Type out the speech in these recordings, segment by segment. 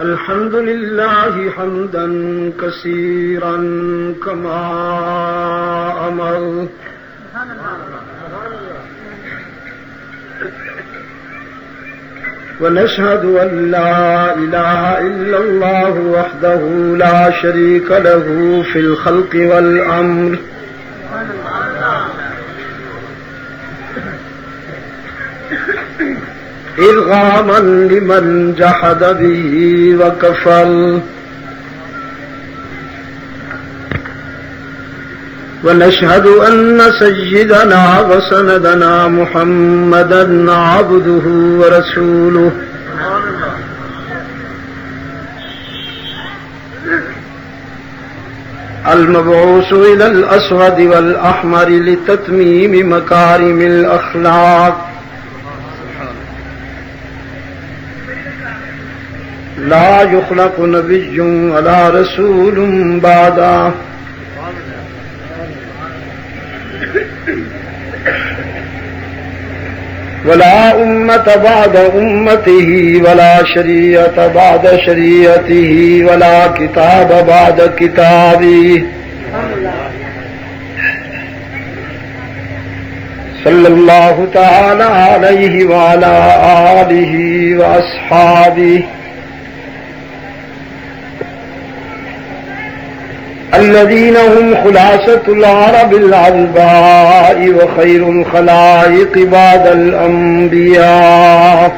الحمد لله حمدا كثيرا كما أمر ونشهد أن لا إله إلا الله وحده لا شريك له في الخلق والأمر إرغاما لمن جحد به وكفر ونشهد أن سيدنا وسندنا محمدا عبده ورسوله المبعوث إلى الأسود والأحمر لتتميم مكارم الأخلاق لا يخلق نبي ولا رسول بعده ولا أمة بعد أمته ولا شريعة بعد شريعته ولا كتاب بعد كتابه صلى الله تعالى عليه وعلى آله وأصحابه الذين هم خلاصة العرب العلباء وخير الخلائق بعد الأنبياء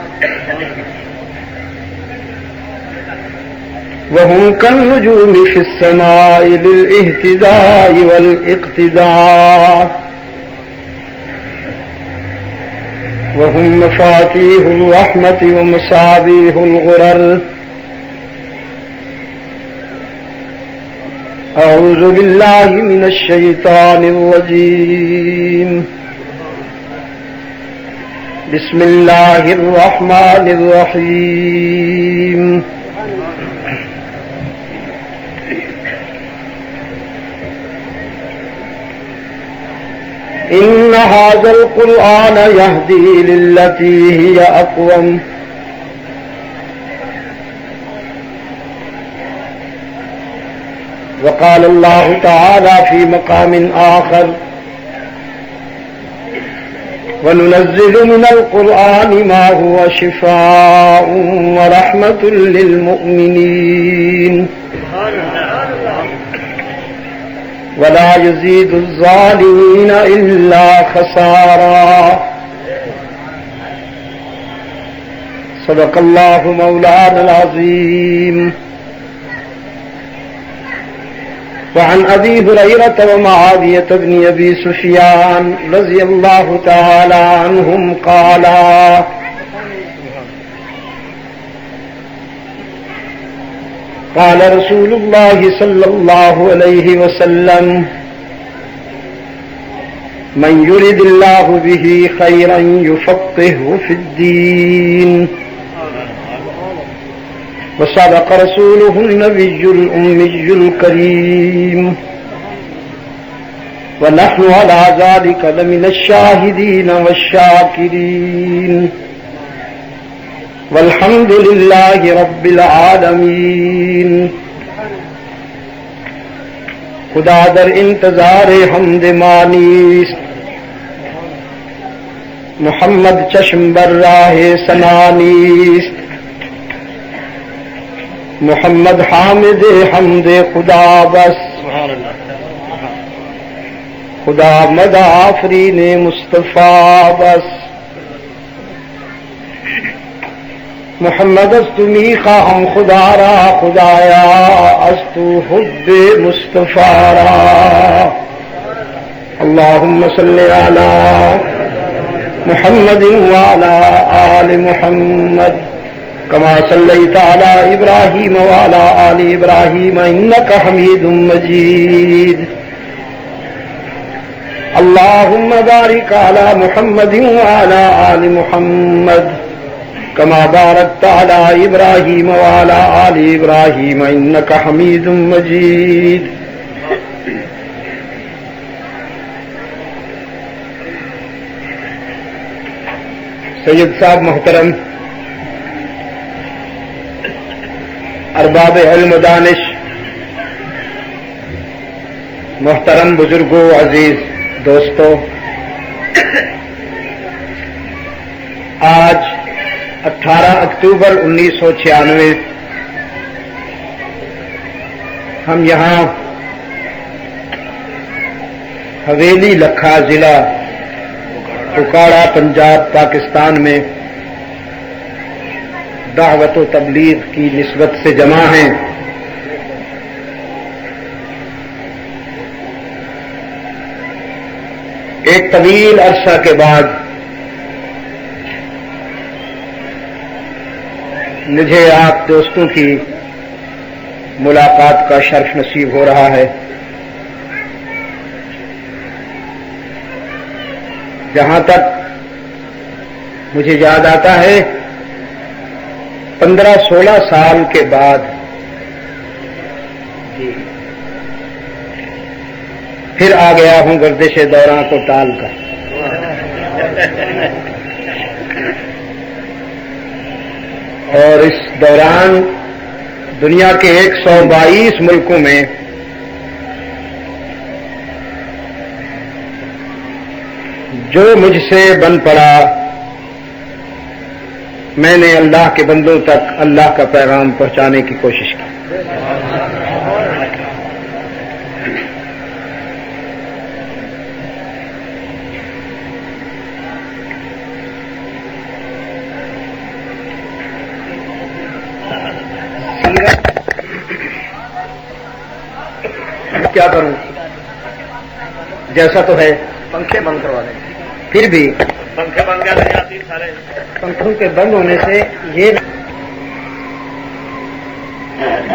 وهم كالنجوم في السماء للاهتداء والاقتداء وهم مفاتيح الرحمة ومصابيح الغرر أعوذ بالله من الشيطان الرجيم بسم الله الرحمن الرحيم إن هذا القرآن يهدي للتي هي أقوم وقال الله تعالى في مقام آخر وننزل من القرآن ما هو شفاء ورحمة للمؤمنين ولا يزيد الظالمين إلا خسارا صدق الله مولانا العظيم. وعن أبي هريرة ومعاوية بن أبي سفيان رضي الله تعالى عنهم قالا قال رسول الله صلى الله عليه وسلم من يرد الله به خيرا يفقهه في الدين وصدق رسوله النبي الأمي الكريم ونحن على ذلك لمن الشاهدين والشاكرين والحمد لله رب العالمين. خدا در انتظار حمد مانیست محمد چشم بر راہ سنانیست محمد حامد حمد خدا بس خدا مد آفرین مصطفیٰ بس محمد است میخواهم خدا را خدایا است حب مصطفیٰ را اللهم صل علی محمد وعلى آل محمد كما صليت على إبراهيم وعلى آل إبراهيم إنك حميد مجيد اللهم بارك على محمد وعلى آل محمد كما باركت على إبراهيم وعلى آل إبراهيم إنك حميد مجيد. سید صاحب محترم، ارباب علم و دانش، محترم بزرگوں، عزیز دوستوں، آج 18 اکتوبر 1996 ہم یہاں حویلی لکھا، ضلع اکاڑا، پنجاب، پاکستان میں دعوت و تبلیغ کی نسبت سے جمع ہیں۔ ایک طویل عرصہ کے بعد مجھے آپ دوستوں کی ملاقات کا شرف نصیب ہو رہا ہے۔ جہاں تک مجھے یاد آتا ہے 15-16 سال کے بعد پھر آ گیا ہوں گردش دوراں کو ٹال کر۔ اور اس دوران دنیا کے 122 ملکوں میں جو مجھ سے بن پڑا، میں نے اللہ کے بندوں تک اللہ کا پیغام پہنچانے کی کوشش کی۔ کیا کروں، جیسا تو ہے، پنکھے بند کروا دیں۔ پھر بھی پنکھے بند کر رہے ہیں، سارے پنکھوں کے بند ہونے سے یہ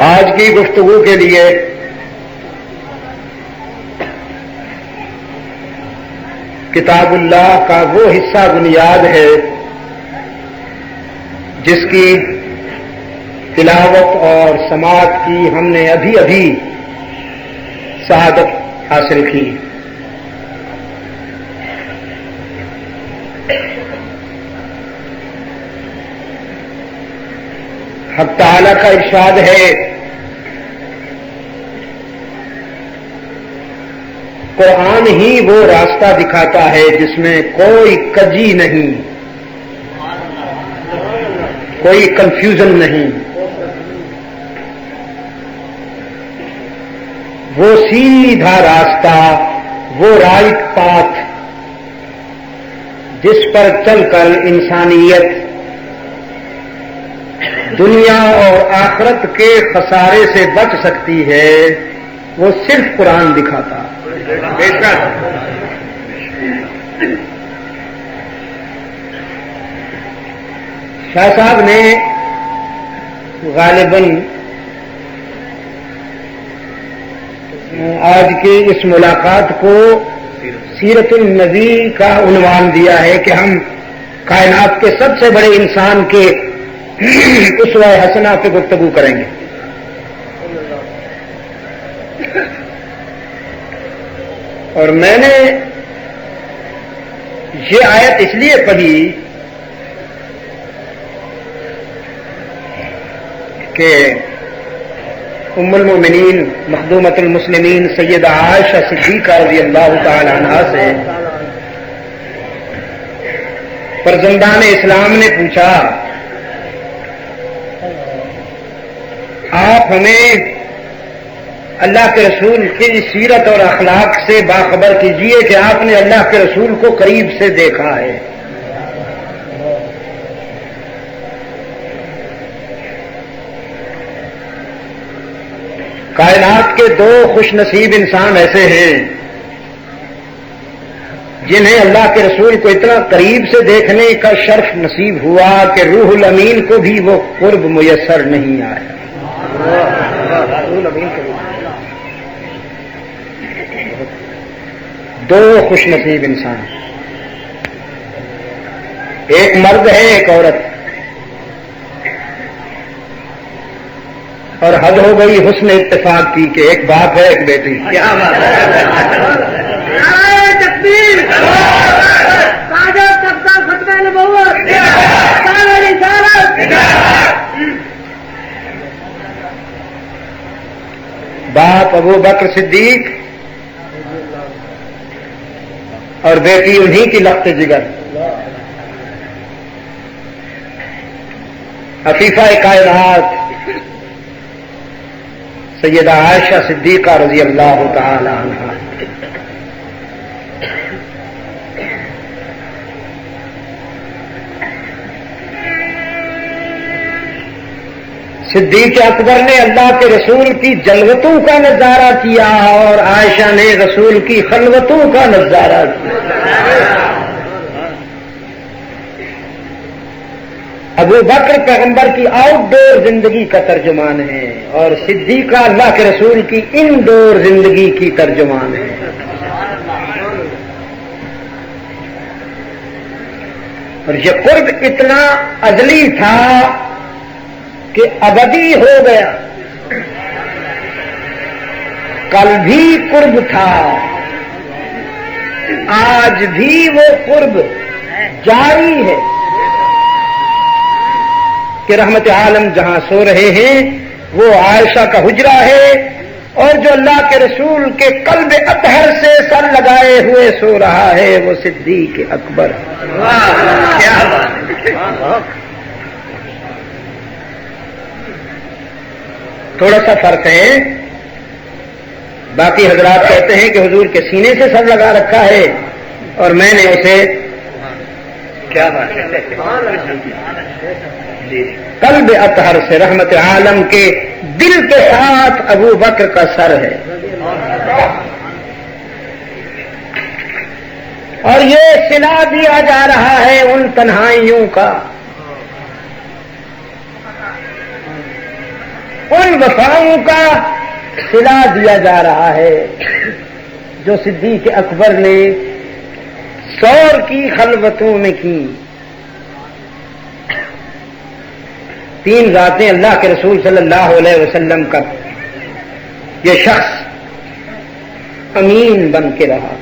آج کی گفتگو کے لیے کتاب اللہ کا وہ حصہ بنیاد ہے جس کی تلاوت اور سماعت کی ہم نے ابھی سعادت حاصل کی۔ حق تعالی کا ارشاد ہے، قرآن ہی وہ راستہ دکھاتا ہے جس میں کوئی کجی نہیں، کوئی کنفیوژن نہیں، وہ سیدھا راستہ، وہ رائٹ پاتھ جس پر چل کر انسانیت دنیا اور آخرت کے خسارے سے بچ سکتی ہے، وہ صرف قرآن دکھاتا۔ شاہ صاحب نے غالباً آج کی اس ملاقات کو سیرت النبی کا عنوان دیا ہے کہ ہم کائنات کے سب سے بڑے انسان کے اسوہ حسنہ پہ گفتگو کریں گے۔ اور میں نے یہ آیت اس لیے پڑھی کہ ام المؤمنین مخدومۃ المسلمین سیدہ عائشہ صدیقہ رضی اللہ تعالی عنہا سے فرزندان اسلام نے پوچھا، آپ ہمیں اللہ کے رسول کی سیرت اور اخلاق سے باخبر کیجئے کہ آپ نے اللہ کے رسول کو قریب سے دیکھا ہے۔ کائنات کے 2 خوش نصیب انسان ایسے ہیں جنہیں اللہ کے رسول کو اتنا قریب سے دیکھنے کا شرف نصیب ہوا کہ روح الامین کو بھی وہ قرب میسر نہیں آیا۔ روح الامین کو 2 خوش نصیب انسان، ایک مرد ہے ایک عورت، اور حد ہو گئی حسن اتفاق کی کہ ایک باپ ہے ایک بیٹی۔ کیا بات ہے، تکبیر، تاجہ سبقہ ختم نبوت، باپ ابو بکر صدیق اور بیٹی انہی کی لخت جگر عفیفہ کائنات سیدہ عائشہ صدیقہ رضی اللہ تعالی عنہا. صدیق اکبر نے اللہ کے رسول کی جلوتوں کا نظارہ کیا اور عائشہ نے رسول کی خلوتوں کا نظارہ کیا. ابو بکر پیغمبر کی آؤٹ ڈور زندگی کا ترجمان ہے اور صدیقہ اللہ کے رسول کی ان ڈور زندگی کی ترجمان ہے. اور یہ قرب اتنا ازلی تھا کہ ابدی ہو گیا. کل بھی قرب تھا، آج بھی وہ قرب جاری ہے کہ رحمت عالم جہاں سو رہے ہیں وہ عائشہ کا حجرہ ہے، اور جو اللہ کے رسول کے قلب اطہر سے سر لگائے ہوئے سو رہا ہے وہ صدیق اکبر. کیا بات ہے. تھوڑا سا فرق ہے. باقی حضرات کہتے ہیں کہ حضور کے سینے سے سر لگا رکھا ہے اور میں نے اسے کیا بات ہے قلب اطہر سے رحمت عالم کے دل کے ساتھ ابو بکر کا سر ہے. اور یہ صلہ دیا جا رہا ہے ان تنہائیوں کا، ان وفاؤں کا صلہ دیا جا رہا ہے جو صدیق اکبر نے سور کی خلوتوں میں کی. 3 ذاتیں اللہ کے رسول صلی اللہ علیہ وسلم کا یہ شخص امین بن کے رہا.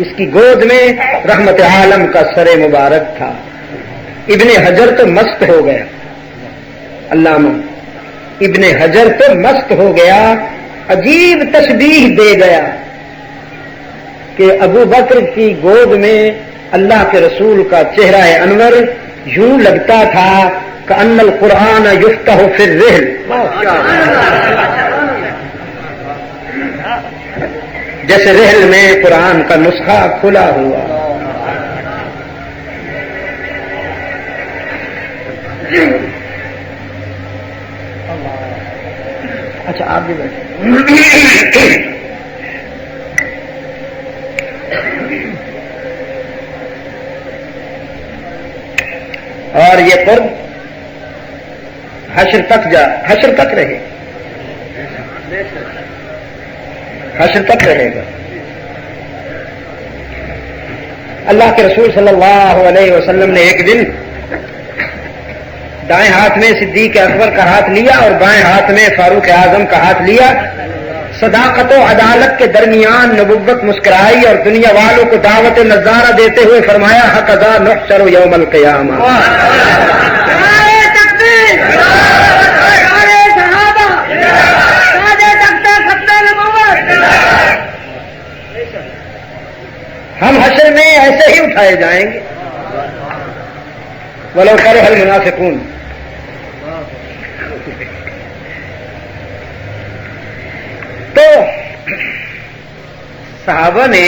اس کی گود میں رحمت عالم کا سر مبارک تھا. ابن حجر تو مست ہو گیا، علامہ ابن حجر تو مست ہو گیا، عجیب تشبیہ دے گیا کہ ابو بکر کی گود میں اللہ کے رسول کا چہرہ انور یوں لگتا تھا کہ ان القرآن یفتح فی الرحل، جیسے رحل میں قرآن کا نسخہ کھلا ہوا. اچھا آپ بھی بیٹھے. اور یہ قرب حشر تک رہے، حشر تک رہے گا. اللہ کے رسول صلی اللہ علیہ وسلم نے ایک دن دائیں ہاتھ میں صدیق اکبر کا ہاتھ لیا اور بائیں ہاتھ میں فاروق اعظم کا ہاتھ لیا. صداقت و عدالت کے درمیان نبوت مسکرائی اور دنیا والوں کو دعوت نظارہ دیتے ہوئے فرمایا ہکذا نحشر یوم القیامہ. ہم حشر میں ایسے ہی اٹھائے جائیں گے ولو کرہ المنافقون. تو صحابہ نے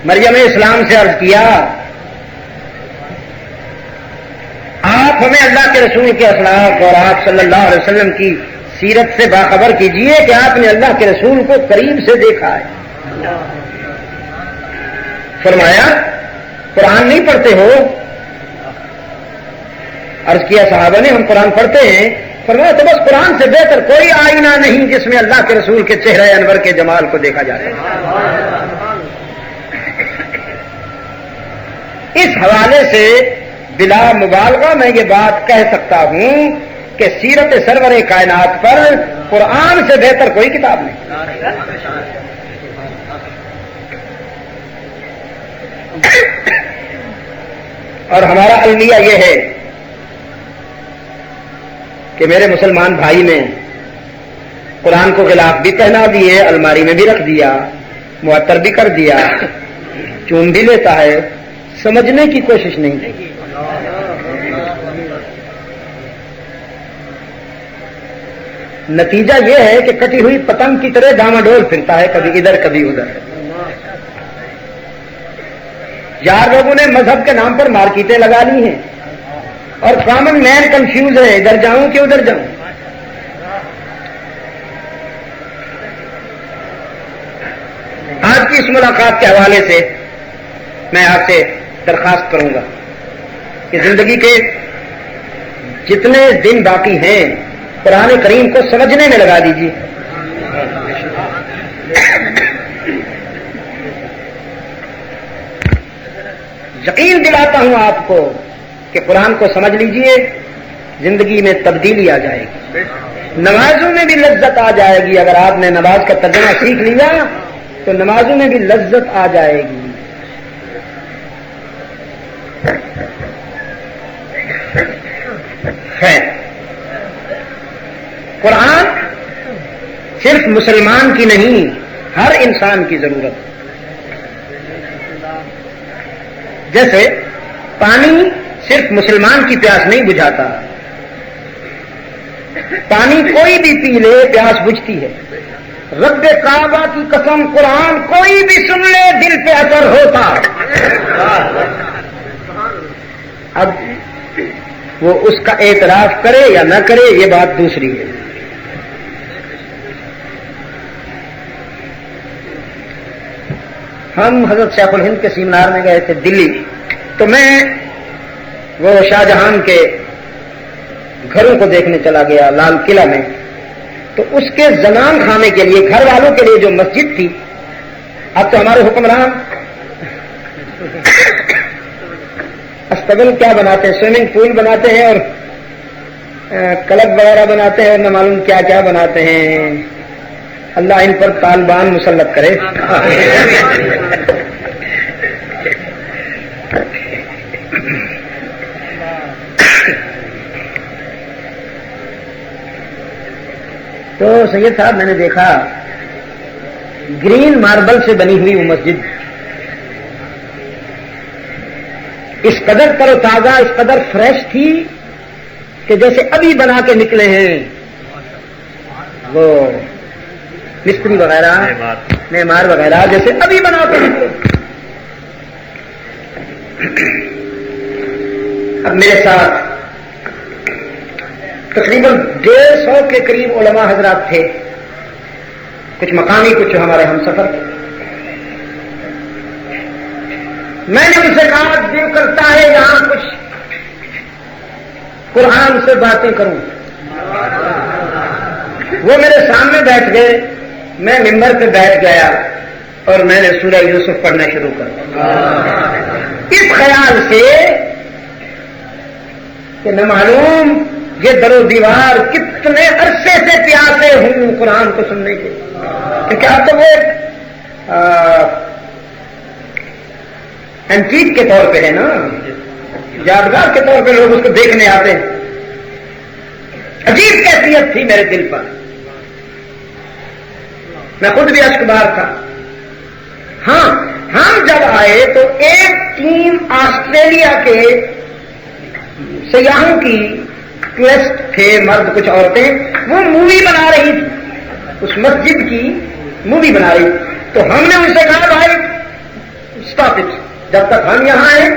مریم اسلام سے عرض کیا آپ ہمیں اللہ کے رسول کے اخلاق اور آپ صلی اللہ علیہ وسلم کی سیرت سے باخبر کیجئے کہ آپ نے اللہ کے رسول کو قریب سے دیکھا ہے. فرمایا قرآن نہیں پڑھتے ہو؟ عرض کیا صحابہ نے ہم قرآن پڑھتے ہیں. فرمایا تو بس قرآن سے بہتر کوئی آئینہ نہیں جس میں اللہ کے رسول کے چہرہ انور کے جمال کو دیکھا جاتا ہے. اس حوالے سے بلا مبالغہ میں یہ بات کہہ سکتا ہوں کہ سیرت سرور کائنات پر قرآن سے بہتر کوئی کتاب نہیں. اور ہمارا المیہ یہ ہے کہ میرے مسلمان بھائی نے قرآن کو غلاف بھی پہنا دیے، الماری میں بھی رکھ دیا، معطر بھی کر دیا، چوم بھی لیتا ہے، سمجھنے کی کوشش نہیں کی۔ نتیجہ یہ ہے کہ کٹی ہوئی پتنگ کی طرح ڈاماڈول پھرتا ہے، کبھی ادھر کبھی ادھر۔ یار لوگوں نے مذہب کے نام پر مارکیٹیں لگا لی ہیں اور کامن مین کنفیوز ہے، ادھر جاؤں کہ ادھر جاؤں۔ آج کی اس ملاقات کے حوالے سے میں آپ سے درخواست کروں گا کہ زندگی کے جتنے دن باقی ہیں قرآن کریم کو سمجھنے میں لگا دیجیے۔ یقین دلاتا ہوں آپ کو کہ قرآن کو سمجھ لیجئے، زندگی میں تبدیلی آ جائے گی، نمازوں میں بھی لذت آ جائے گی۔ اگر آپ نے نماز کا ترجمہ سیکھ لیا تو نمازوں میں بھی لذت آ جائے گی۔ خیر، قرآن صرف مسلمان کی نہیں، ہر انسان کی ضرورت ہے۔ جیسے پانی صرف مسلمان کی پیاس نہیں بجھاتا، پانی کوئی بھی پی لے پیاس بجھتی ہے۔ رب کعبہ کی قسم، قرآن کوئی بھی سن لے دل پہ اثر ہوتا۔ اب وہ اس کا اعتراف کرے یا نہ کرے یہ بات دوسری ہے۔ ہم حضرت شیخ الہند کے سیمینار میں گئے تھے دلی، تو میں وہ شاہ جہان کے گھروں کو دیکھنے چلا گیا لال قلعہ میں۔ تو اس کے زنان خانے کے لیے، گھر والوں کے لیے جو مسجد تھی، اب تو ہمارے حکمران استقبل کیا بناتے ہیں، سوئمنگ پول بناتے ہیں اور کلب وغیرہ بناتے ہیں اور نہ معلوم کیا کیا بناتے ہیں۔ اللہ ان پر طالبان مسلط کرے۔ تو سید صاحب میں نے دیکھا گرین ماربل سے بنی ہوئی وہ مسجد، اس قدر تر و تازہ، اس قدر فریش تھی کہ جیسے ابھی بنا کے نکلے ہیں وہ مستری وغیرہ، معمار وغیرہ، جیسے ابھی بنا کے نکلے۔ اب میرے ساتھ تقریباً 150 کے قریب علماء حضرات تھے، کچھ مقامی کچھ ہمارے ہم سفر۔ میں نے ان سے کہا دل کرتا ہے یہاں کچھ قرآن سے باتیں کروں۔ وہ میرے سامنے بیٹھ گئے، میں ممبر پہ بیٹھ گیا اور میں نے سورہ یوسف پڑھنا شروع کر اس خیال سے کہ نہ معلوم یہ در و دیوار کتنے عرصے سے پیاسے ہوں قرآن کو سننے کے، کیونکہ اب تو وہ اینٹیک کے طور پہ ہے نا، یادگار کے طور پہ لوگ اس کو دیکھنے آتے ہیں۔ عجیب کیفیت تھی میرے دل پر، میں خود بھی اشکبار تھا۔ ہاں، ہم جب آئے تو ایک ٹیم آسٹریلیا کے سیاحوں کی ٹورسٹ تھے، مرد کچھ عورتیں، وہ مووی بنا رہی تھی، اس مسجد کی مووی بنا رہی تھی۔ تو ہم نے ان سے کہا بھائی اسٹاپ اٹ، جب تک ہم یہاں ہیں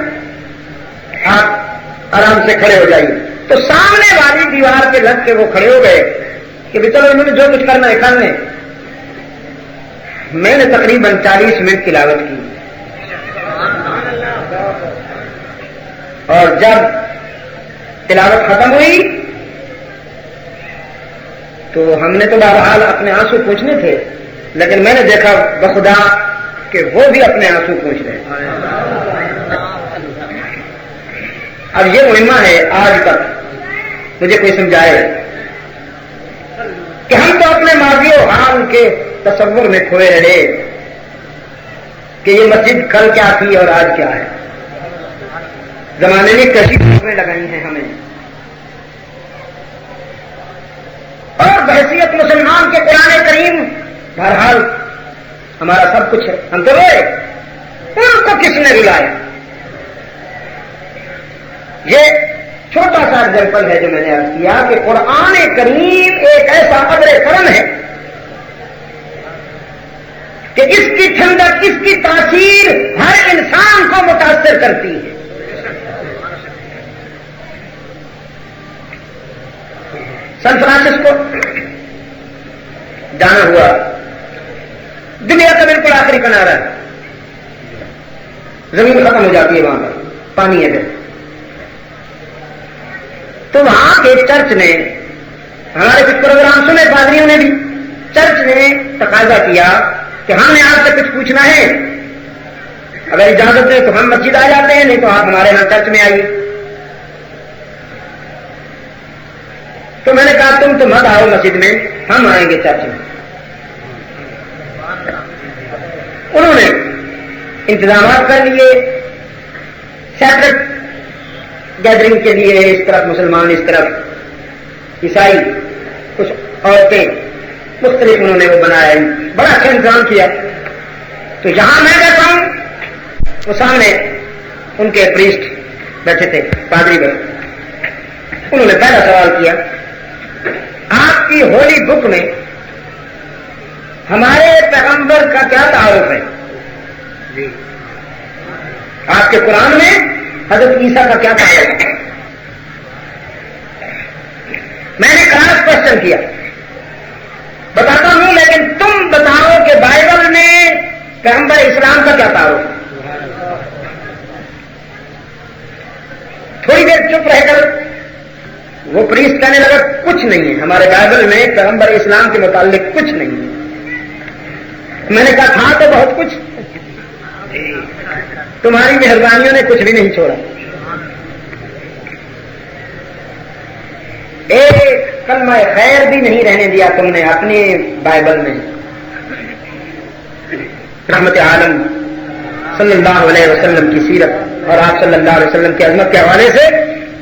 آپ آرام سے کھڑے ہو جائیے۔ تو سامنے والی دیوار پہ لگ کے وہ کھڑے ہو گئے کہ بھی چلو انہوں نے جو کچھ کرنا ہے کر لیں۔ میں نے تقریباً 40 منٹ تلاوت کی، اور جب تلاوت ختم ہوئی تو ہم نے تو بہرحال اپنے آنسو پوچھنے تھے، لیکن میں نے دیکھا بخدا کہ وہ بھی اپنے آنسو پوچھ رہے ہیں۔ اب یہ مہمہ ہے، آج تک مجھے کوئی سمجھائے کہ ہم تو اپنے ماضی و حال کے تصور میں کھوئے رہے کہ یہ مسجد کل کیا تھی اور آج کیا ہے۔ زمانے میں کشی ٹھوکریں لگائی ہیں ہمیں، اور بحیثیت مسلمان کے قرآن کریم بہرحال ہمارا سب کچھ ہے، ہم تو روئے، ان کو کس نے رلایا؟ یہ چھوٹا سا ایگزامپل ہے جو میں نے عرض کیا کہ قرآن کریم ایک ایسا قدر کرم ہے کہ اس کی ٹھنڈک، اس کی تاثیر ہر انسان کو متاثر کرتی ہے۔ سن فرانسسکو جانا ہوا، دنیا کا بالکل آخری کنارہ ہے، زمین ختم ہو جاتی ہے، وہاں پر پانی ہے۔ تو وہاں کے چرچ نے، ہمارے کچھ پروگرام سنے پادریوں نے بھی، چرچ نے تقاضا کیا کہ ہم نے آپ سے کچھ پوچھنا ہے، اگر اجازت ہے تو ہم مسجد آ جاتے ہیں، نہیں تو آپ ہمارے یہاں چرچ میں آئیے۔ تو میں نے کہا تم تو مت آؤ مسجد میں، ہم آئیں گے چرچ میں۔ انہوں نے انتظامات کر لیے سیپریٹ گیدرنگ کے لیے، اس طرف مسلمان، اس طرف عیسائی، کچھ عورتیں، مختلف انہوں نے وہ بنایا، بڑا اچھا انتظام کیا۔ تو جہاں میں بیٹھا ہوں وہ سامنے ان کے پریسٹ بیٹھے تھے، پادری بیٹھے، انہوں نے پہلا سوال کیا، آپ کی ہولی بک میں ہمارے پیغمبر کا کیا تعارف ہے؟ آپ کے قرآن میں حضرت عیسیٰ کا کیا تعارف ہے؟ میں نے کراس کوشچن کیا، بتاتا ہوں لیکن تم بتاؤ کہ بائبل میں پیغمبر اسلام کا کیا تعارف ہے؟ تھوڑی دیر چپ رہ کر وہ پریسٹ کہنے لگا کچھ نہیں ہے، ہمارے بائبل میں پیغمبر اسلام کے متعلق کچھ نہیں ہے۔ میں نے کہا تھا تو بہت کچھ، تمہاری مہربانیوں نے کچھ بھی نہیں چھوڑا۔ ایک کلمہ خیر بھی نہیں رہنے دیا تم نے اپنی بائبل میں۔ رحمت عالم صلی اللہ علیہ وسلم کی سیرت اور آپ صلی اللہ علیہ وسلم کی عظمت کے حوالے سے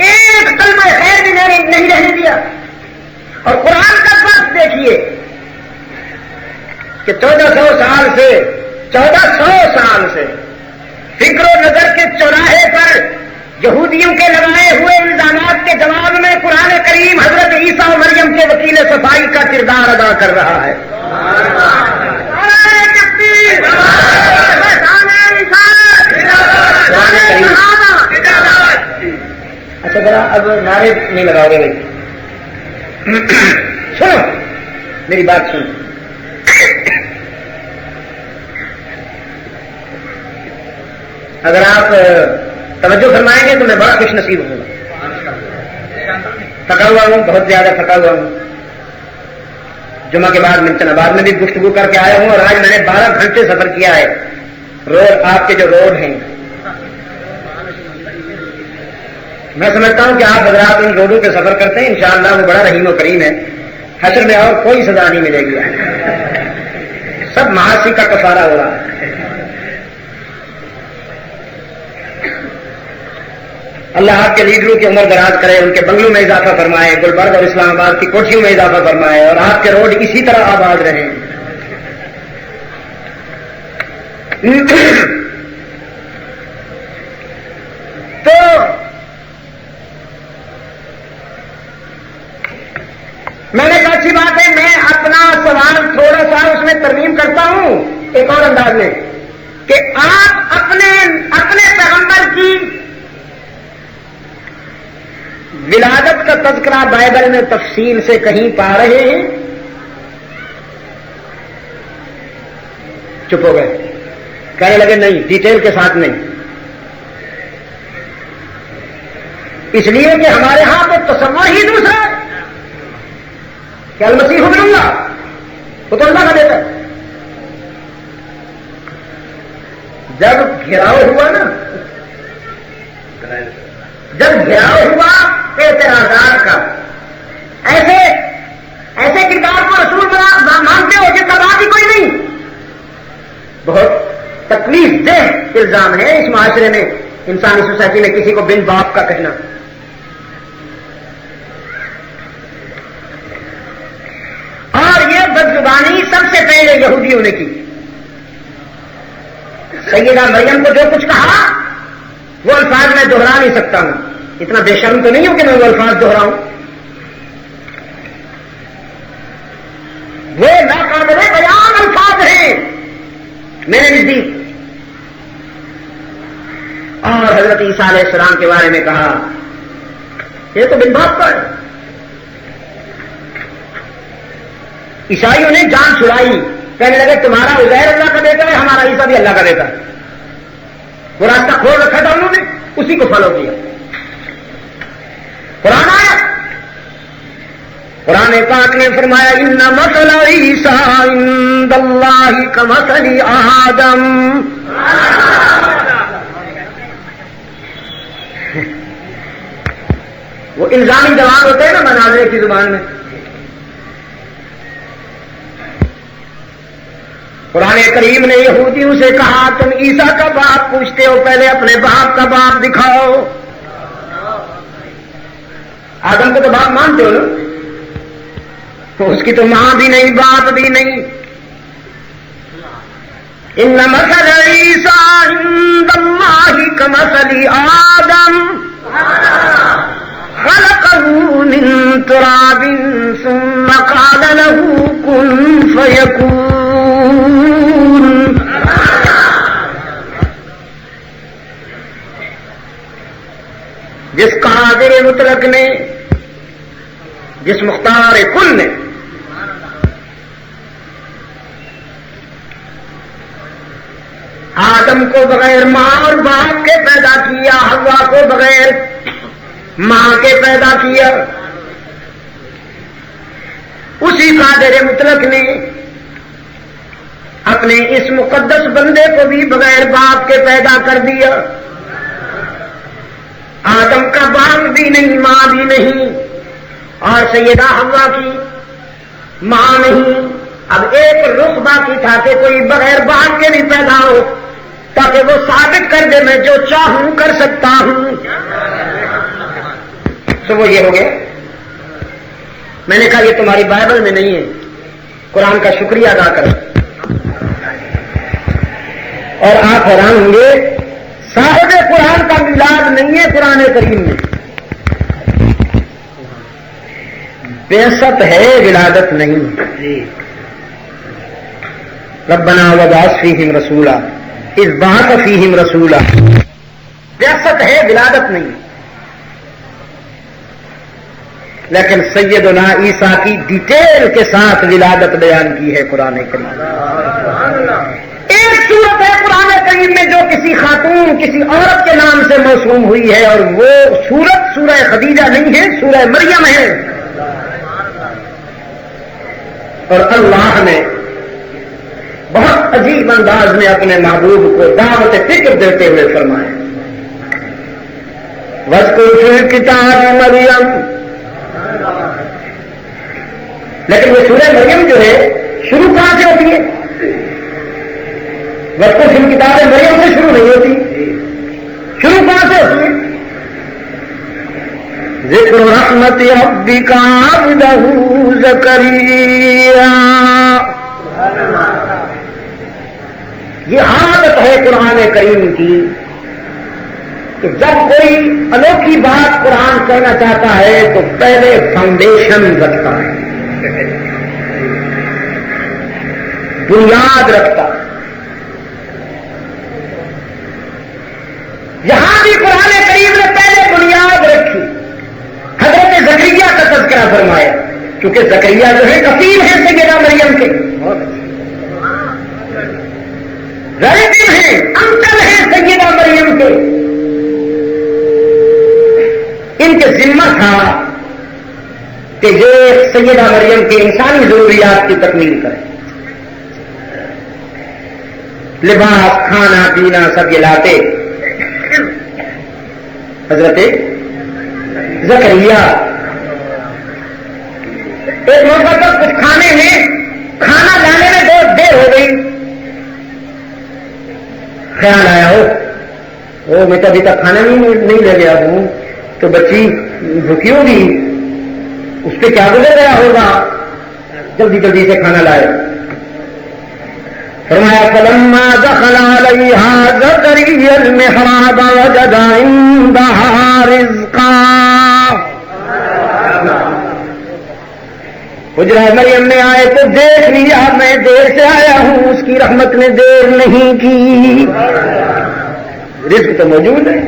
ایک کلمہ خیر بھی نہیں رہنے دیا۔ اور قرآن کا فرق دیکھیے کہ 1400 سال سے فکر و نظر کے چوراہے پر یہودیوں کے لگائے ہوئے الزامات کے جواب میں قرآن کریم حضرت عیسیٰ و مریم کے وکیل صفائی کا کردار ادا کر رہا ہے۔ اچھا ذرا اب نعرے نہیں لگاؤ گے بھائی، سنو میری بات سنو۔ اگر آپ توجہ فرمائیں گے تو میں بڑا خوش نصیب ہوں گا۔ تھکا ہوا ہوں، بہت زیادہ تھکا ہوا ہوں، جمعہ کے بعد منچن آباد میں بھی گفتگو کر کے آیا ہوں، اور آج میں نے 12 گھنٹے سفر کیا ہے۔ روڈ، آپ کے جو روڈ ہیں، میں سمجھتا ہوں کہ آپ حضرات ان روڈوں پہ سفر کرتے ہیں، انشاءاللہ وہ بڑا رحیم و کریم ہے، حشر میں اور کوئی سزا نہیں ملے گی، سب معاصی کا کفارہ ہو رہا ہے۔ اللہ آپ کے لیڈروں کی عمر دراز کرے، ان کے بنگلوں میں اضافہ فرمائے، گلبرگ اور اسلام آباد کی کوٹھیوں میں اضافہ فرمائے، اور آپ کے روڈ اسی طرح آباد رہیں۔ تو میں نے کہا اچھی بات ہے، میں اپنا سوال تھوڑا سا اس میں ترمیم کرتا ہوں ایک اور انداز میں، کہ آپ اپنے پیغمبر کی ولادت کا تذکرہ بائبل میں تفصیل سے کہیں پا رہے ہیں؟ چپ ہو گئے، کہنے لگے نہیں، ڈیٹیل کے ساتھ نہیں، اس لیے کہ ہمارے ہاں تو تصور ہی دوسرا ہے کہ المسیح ابن اللہ، وہ تو اللہ کا بیٹا ہے۔ جب گھیراؤ ہوا نا، جب گھیراؤ ہوا اعتراضات کا، ایسے کردار کو رسول مانتے ہو جس کا بات ہی کوئی نہیں، بہت تکلیف دہ الزام ہے اس معاشرے میں انسانی سوسائٹی میں کسی کو بن باپ کا کہنا. اور یہ بدزبانی سب سے پہلے یہودیوں نے کی. سیدہ مریم کو جو کچھ کہا وہ الفاظ میں دہرا نہیں سکتا ہوں. اتنا بے شرم تو نہیں ہوں کہ میں وہ الفاظ دہراؤں. وہ ناقابل بیان الفاظ ہیں میرے نزدیک. اور حضرت عیسیٰ علیہ السلام کے بارے میں کہا یہ تو بن باپ کا ہے. عیسائیوں نے جان چھڑائی, کہنے لگے تمہارا عزیر اللہ کا بیٹا ہے, ہمارا عیسیٰ بھی اللہ کا بیٹا ہے. وہ راستہ کھول رکھا تھا انہوں نے, اسی کو فالو کیا. قرآن آیا, قرآن پاک نے فرمایا ان مثل عیسیٰ عند اللہ کمثل آدم. وہ الزامی جواب ہوتے ہیں نا مناظرے کی زبان میں. قرآن کریم نے یہودیوں سے کہا تم عیسیٰ کا باپ پوچھتے ہو, پہلے اپنے باپ کا باپ دکھاؤ. آدم کو تو باپ مانتے ہو نا, تو اس کی تو ماں بھی نہیں باپ بھی نہیں. ان مثل عیسیٰ عند اللہ کمثل آدم خلقه من تراب ثم قال له كن فيكون. جس قادر مطلق نے, جس مختار کل نے آدم کو بغیر ماں اور باپ کے پیدا کیا, حوا کو بغیر ماں کے پیدا کیا, اسی قادر مطلق نے اپنے اس مقدس بندے کو بھی بغیر باپ کے پیدا کر دیا. آدم کا باپ بھی نہیں, ماں بھی نہیں, اور سیدہ حوا کی ماں نہیں. اب ایک رخ باقی تھا کہ کوئی بغیر باپ کے بھی پیدا ہو, تاکہ وہ ثابت کر دے میں جو چاہوں کر سکتا ہوں. تو وہ یہ ہو گیا. میں نے کہا یہ تمہاری بائبل میں نہیں ہے, قرآن کا شکریہ ادا کرو. اور آپ حیران ہوں گے, صاحب قرآن کا میلاد نہیں ہے قرآن کریم میں, بعثت ہے ولادت نہیں. ربنا وبعث فیہم رسولا اذ بعث فیہم رسولا, بعثت ہے ولادت نہیں. لیکن سیدنا عیسیٰ کی ڈیٹیل کے ساتھ ولادت بیان کی ہے قرآن کریم. ایک صورت ہے قرآن کریم میں جو کسی خاتون, کسی عورت کے نام سے موسوم ہوئی ہے, اور وہ صورت سورہ خدیجہ نہیں ہے, سورہ مریم ہے. اور اللہ نے بہت عجیب انداز میں اپنے محبوب کو دعوت فکر دیتے ہوئے فرمایا وَاذْكُرْ فِي الْكِتَابِ مَرْيَمَ. لیکن وہ سورہ مریم جو ہے شروع کہاں سے ہوتی ہے؟ وَاذْكُرْ فِي الْكِتَابِ مریم سے شروع نہیں ہوتی. شروع کہاں سے ہوتی ہے؟ ذکر رحمت ربک عبدہ زکریا. یہ عادت ہے قرآن کریم کی کہ جب کوئی انوکھی بات قرآن کہنا چاہتا ہے تو پہلے فاؤنڈیشن رکھتا ہے, بنیاد رکھتا ہے. یہاں بھی قرآن کریم نے پہلے بنیاد رکھی. حضرت زکریا کا تذکرہ فرمایا, کیونکہ زکریا جو ہے کفیل ہے سیدہ مریم کے, ریلیٹو ہیں, انکل ہیں سیدہ مریم کے. ان کے ذمہ تھا کہ یہ سیدہ مریم کے انسانی ضروریات کی تکمیل کریں. لباس, کھانا پینا سب یہ لاتے حضرت زکریا. ایک موقع پر کچھ کھانا لانے میں بہت دیر ہو گئی. خیال آیا ہو وہ میں تو ابھی تک کھانا نہیں لے گیا ہوں، تو بچی بھوکی ہوگی، اس پہ کیا گزر گیا ہوگا، جلدی جلدی سے کھانا لائے. فرمایا فلما دخل علیہا زکریا المحراب وجد عندہا رزقا. حجرہ مریم میں آئے تو دیکھ لیا میں دیر سے آیا ہوں، اس کی رحمت نے دیر نہیں کی، رزق تو موجود ہے.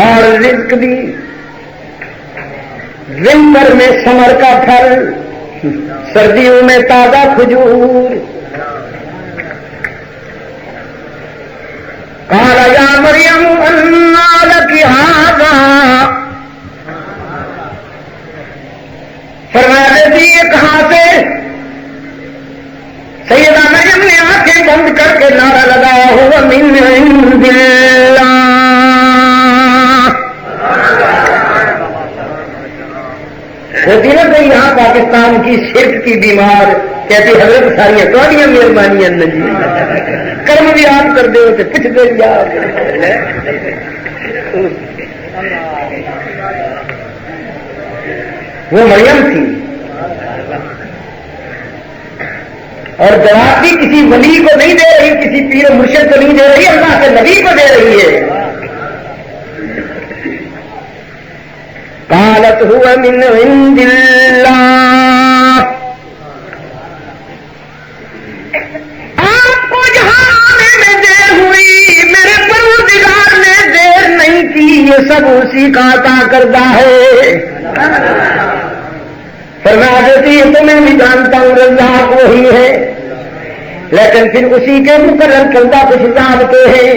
اور رزق بھی ونٹر میں سمر کا پھل، سردیوں میں تازہ کھجور. قال یا مریم انا لک ھذا، فرمایا جی یہ کہاں سے؟ سیدہ مریم نے آنکھیں بند کر کے نعرہ لگایا ہوا من عند اللہ. ہوتی نا کہ یہاں پاکستان کی شرک کی بیمار کہتی حضرت ساری تھوڑی مہربانیاں جی، کرم بھی آپ کر دے تو پچھ دے جا. وہ مریم تھی اور جواب بھی کسی ولی کو نہیں دے رہی، کسی پیر مرشد کو نہیں دے رہی، اللہ کے نبی کو دے رہی ہے. قالت هو من عند اللہ. آپ کو یہاں آنے میں دیر ہوئی، میرے پروردگار نے دیر نہیں کی، یہ سب اسی کا عطا کردہ ہے. فرمایا دیتی ہے تو میں بھی جانتا ہوں رزاق وہی ہے، لیکن پھر اسی کے مقرر کردہ کچھ ضابطے ہیں.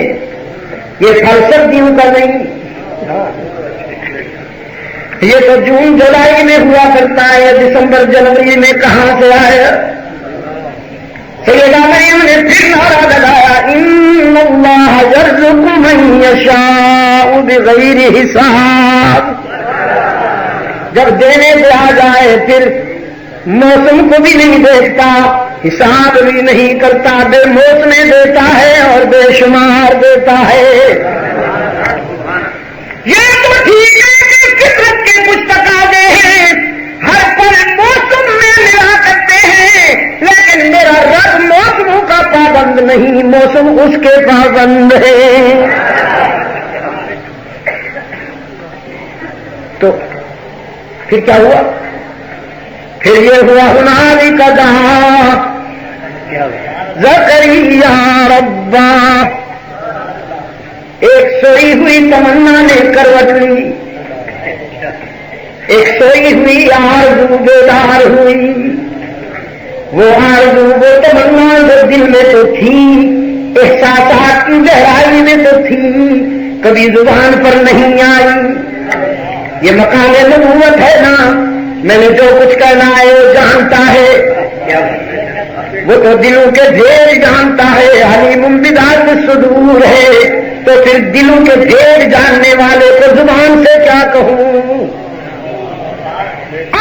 یہ پھل سردیوں کا نہیں، یہ تو جون جولائی میں ہوا کرتا ہے، دسمبر جنوری میں کہاں سے آیا؟ سیدہ مریم نے پھر نعرہ لگایا ان اللہ یرزق من یشاء بغیر حساب. جب دینے پہ آ جائے پھر موسم کو بھی نہیں دیکھتا، حساب بھی نہیں کرتا، بے موسمیں دیتا ہے اور بے شمار دیتا ہے. یہ تو ٹھیک ہے کہ فطرت کے کچھ تقاضے ہیں، ہر پل موسم میں ملا کرتے ہیں، لیکن میرا رب موسموں کا پابند نہیں، موسم اس کے پابند ہے. تو پھر کیا ہوا؟ پھر یہ ہوا ہنالک دعا زکریا ربا. ایک سوئی ہوئی تمنا نے کروٹ لی، ایک سوئی ہوئی آرزو بیدار ہوئی. وہ آرزو وہ تمنا جو دل میں تو تھی، احساسات کی گہرائی میں تو تھی، کبھی زبان پر نہیں آئی. یہ مقام نبوت ہے نا، میں نے جو کچھ کہنا ہے وہ جانتا ہے، وہ تو دلوں کے ڈھیر جانتا ہے، علیم بذات الصدور ہے. تو پھر دلوں کے ڈھیر جاننے والے کو زبان سے کیا کہوں؟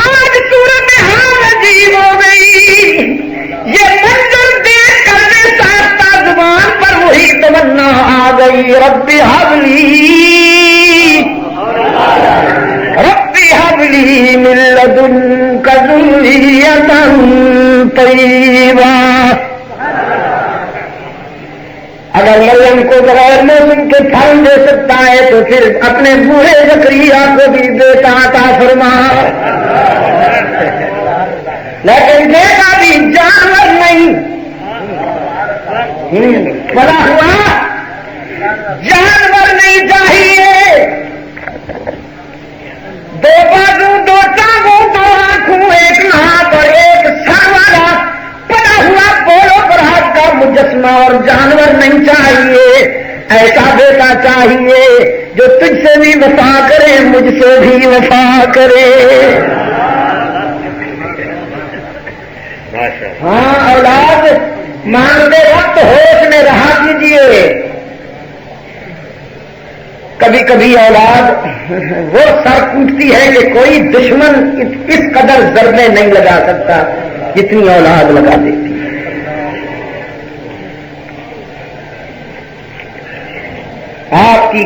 آج صورت حال عجیب ہو گئی، یہ منظر دیکھ کر میں ساختہ زبان پر وہی تمنا آ گئی، رب ہب لی من لدنک ذریۃ طیبہ. اگر مریم کو بغیر موسم کے پھل دے سکتا ہے تو پھر اپنے بوڑھے زکریا کو بھی بیٹا عطا فرما. لیکن بیٹا بھی جانور نہیں، بڑا ہوا جانور نہیں چاہیے. دو بازو، دو ٹانگوں، دو آنکھوں، ایک ناک اور ایک سر والا پڑا ہوا بولو برات کا مجسمہ اور جانور نہیں چاہیے. ایسا بیٹا چاہیے جو تجھ سے بھی وفا کرے، مجھ سے بھی وفا کرے. ہاں اولاد مانگتے وقت ہوش میں رہا کیجیے. کبھی کبھی اولاد وہ سر ٹوٹتی ہے کہ کوئی دشمن اس قدر ضربے نہیں لگا سکتا جتنی اولاد لگا دیتی ہے. آپ کی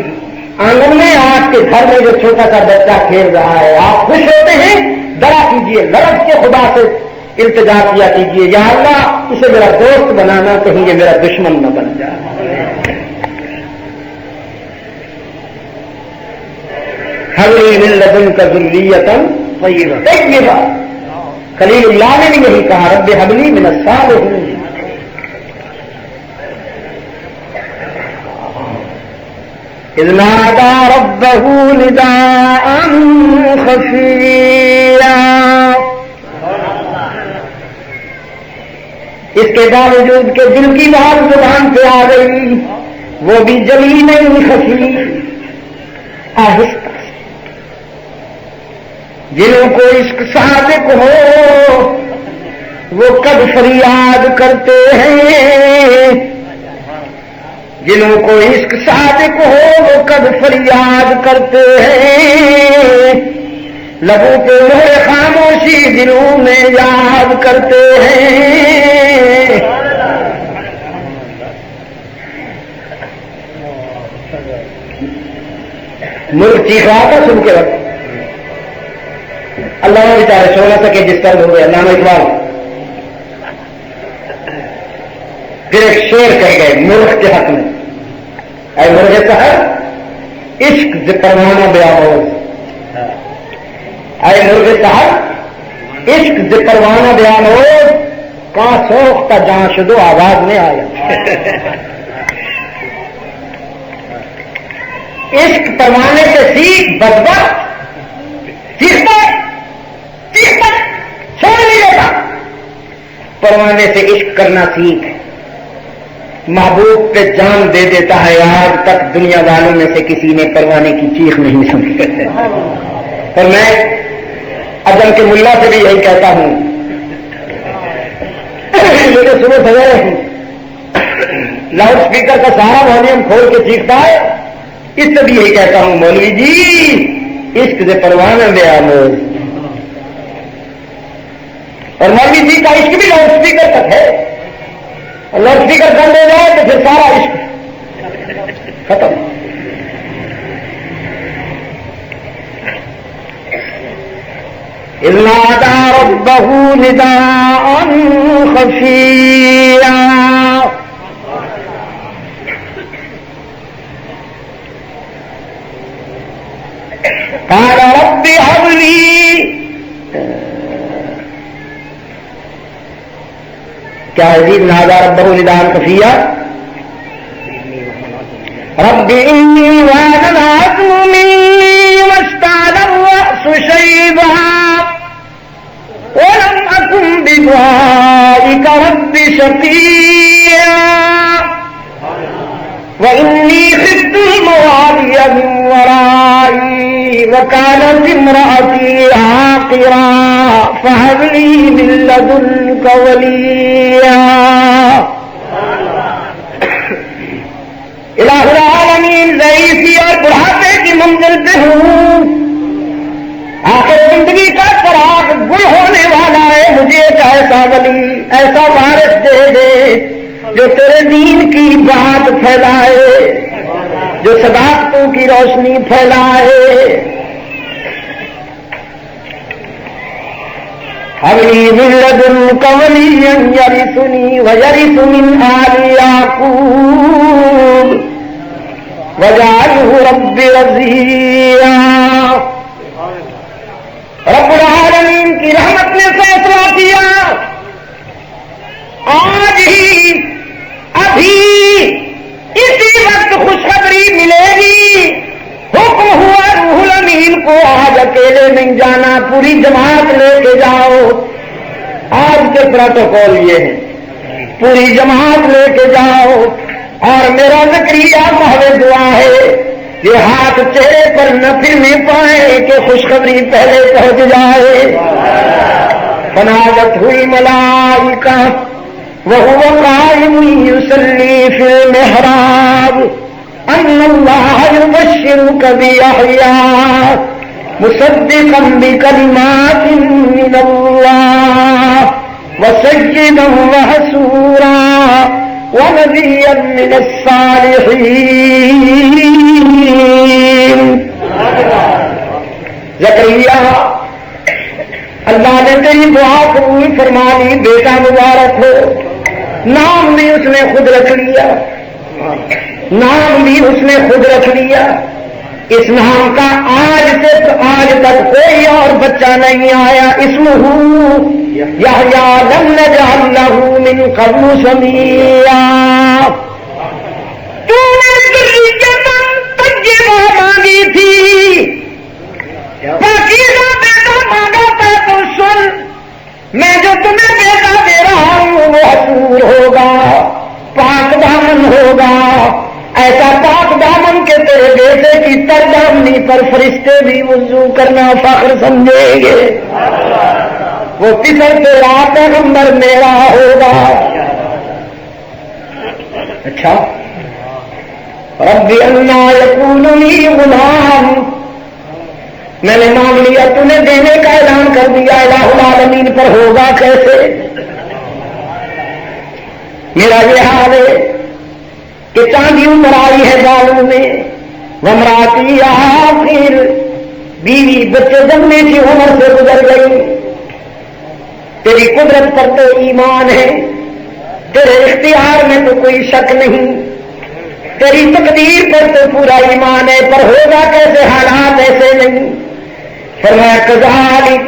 آنگن میں، آپ کے گھر میں جو چھوٹا سا بچہ کھیل رہا ہے، آپ خوش ہوتے ہیں، دعا کیجیے، لرز کے خدا سے التجا کیا کیجیے، یا اللہ اسے میرا دوست بنانا، کہیں یہ میرا دشمن نہ بن جائے۔ حبلی من لدنک ذریۃ طیبہ، خلیل اللہ نے بھی یہی کہا، رب حبلی من الصالحین۔ اذ نادى ربه نداء خفيا، اس کے باوجود کہ دل کی بات زبان پہ آ گئی، وہ بھی جلی نہیں، خفی، آہستہ سے۔ جنہوں کو عشق صادق ہو وہ کب فریاد کرتے ہیں، جنہوں کو عشق صادق ہو وہ کب فریاد کرتے ہیں، لبوں پہ مہر خاموشی دلوں میں یاد کرتے ہیں۔ ملک چیخا تھا صبح کے وقت، اللہ نے بیچارے سو نہ سکے جس طرح ہو گئے، علامہ اقبال پھر ایک شعر کہہ گئے ملک کے حق میں، اے مرغے صاحب عشق سے پروانہ بیاموز، اے مرغے صاحب عشق سے پروانہ بیاموز، کہاں سوختہ جہاں شدو آواز میں آیا۔ عشق پروانے سے سیکھ، بدبخت سیکھتا چھوڑ نہیں لیتا، پروانے سے عشق کرنا سیکھ، محبوب پہ جان دے دیتا ہے۔ آج تک دنیا والوں میں سے کسی نے پروانے کی چیخ نہیں سنی، اور میں اعظم کے ملا سے بھی یہی کہتا ہوں، میرے صبح سویرے لاؤڈ اسپیکر کا سارا والیوم کھول کے چیختا ہے، اس سے بھی یہی کہتا ہوں مولوی جی عشق سے پروانہ بیاموز، اور مولوی جی کا عشق بھی لاؤڈ اسپیکر تک ہے، اور لاؤڈ اسپیکر بند ہو جائے تو پھر سارا عشق ختم۔ اذ نادى ربه نداء خفيا، قال رب هب لي، کیا عزیز نادى ربه نداء خفيا، رب إني وهن العظم مني واشتعل الرأس شيبا ولم أكن بدعائك رب شقيا وإني خفت الموالي من ورائي وكانت امرأتي عاقرا فهب لي من لدنك وليا۔ الہ العالمین ضعیفی اور بڑھاپے کی منزل پہ ہوں، آخر زندگی کا چراغ گل ہونے والا ہے، مجھے ایک ایسا ولی، ایسا وارث دے دے جو تیرے دین کی بات پھیلائے، جو صداقتوں کی روشنی پھیلائے۔ حبلی من لدنک ولیا یرثنی ویرث من آل یعقوب وجعلہ رب رضیا۔ رب العالمین کی رحمت نے فیصلہ کیا، آج ہی ابھی اسی وقت خوشخبری ملے گی، حکم ہوا روح الامین کو آج اکیلے نہیں جانا، پوری جماعت لے کے جاؤ۔ آج کے پروٹوکول یہ ہے، پوری جماعت لے کے جاؤ، اور میرا زکریا محو دعا ہے یہ ہاتھ چہرے پر نہ پھرنے پائے کہ خوشخبری پہلے پہنچ جائے۔ فنادت ہوئی ملائکہ وہو قائم یصلی فی المحراب ان اللہ یبشرک بیحییٰ مصدقا بکلمات من اللہ وسیدا وحسورا ونبيا من الصالحين. زکریا اللہ نے تیری دعا قبول فرما لی، بیٹا مبارک ہو. نام بھی اس نے خود رکھ لیا، نام بھی اس نے خود رکھ لیا. اس نام کا آج تک کوئی اور بچہ نہیں آیا. اسمہ یحییٰ لم نجعل لہ من قبل سمیٰ. تو نے ذریۃ طیبہ مانگی تھی، پاکیزہ بیٹا مانگا تھا. تو سن، میں جو تمہیں بیٹا دے رہا ہوں وہ حسور ہوگا، پاک دامن ہوگا. ایسا پاک دامن کے تیرے بیٹے کی تردامنی پر فرشتے بھی وضو کرنا فخر سمجھیں گے. وہ پسر تیرا پیغمبر میرا ہوگا. اچھا، رب انا یکون لی غلام. میں نے مانگ لیا، تو نے دینے کا اعلان کر دیا. الہ العالمین پر ہوگا کیسے؟ میرا یہ حال ہے کہ چاندی عمر آئی ہے بالوں میں، ومراتی آخر بیوی بچے جمنے کی عمر سے گزر گئی. تیری قدرت پر تو ایمان ہے، تیرے اختیار میں تو کوئی شک نہیں، تیری تقدیر پر تو پورا ایمان ہے. پر ہوگا کیسے؟ حالات ایسے نہیں. فرمایا کذالک،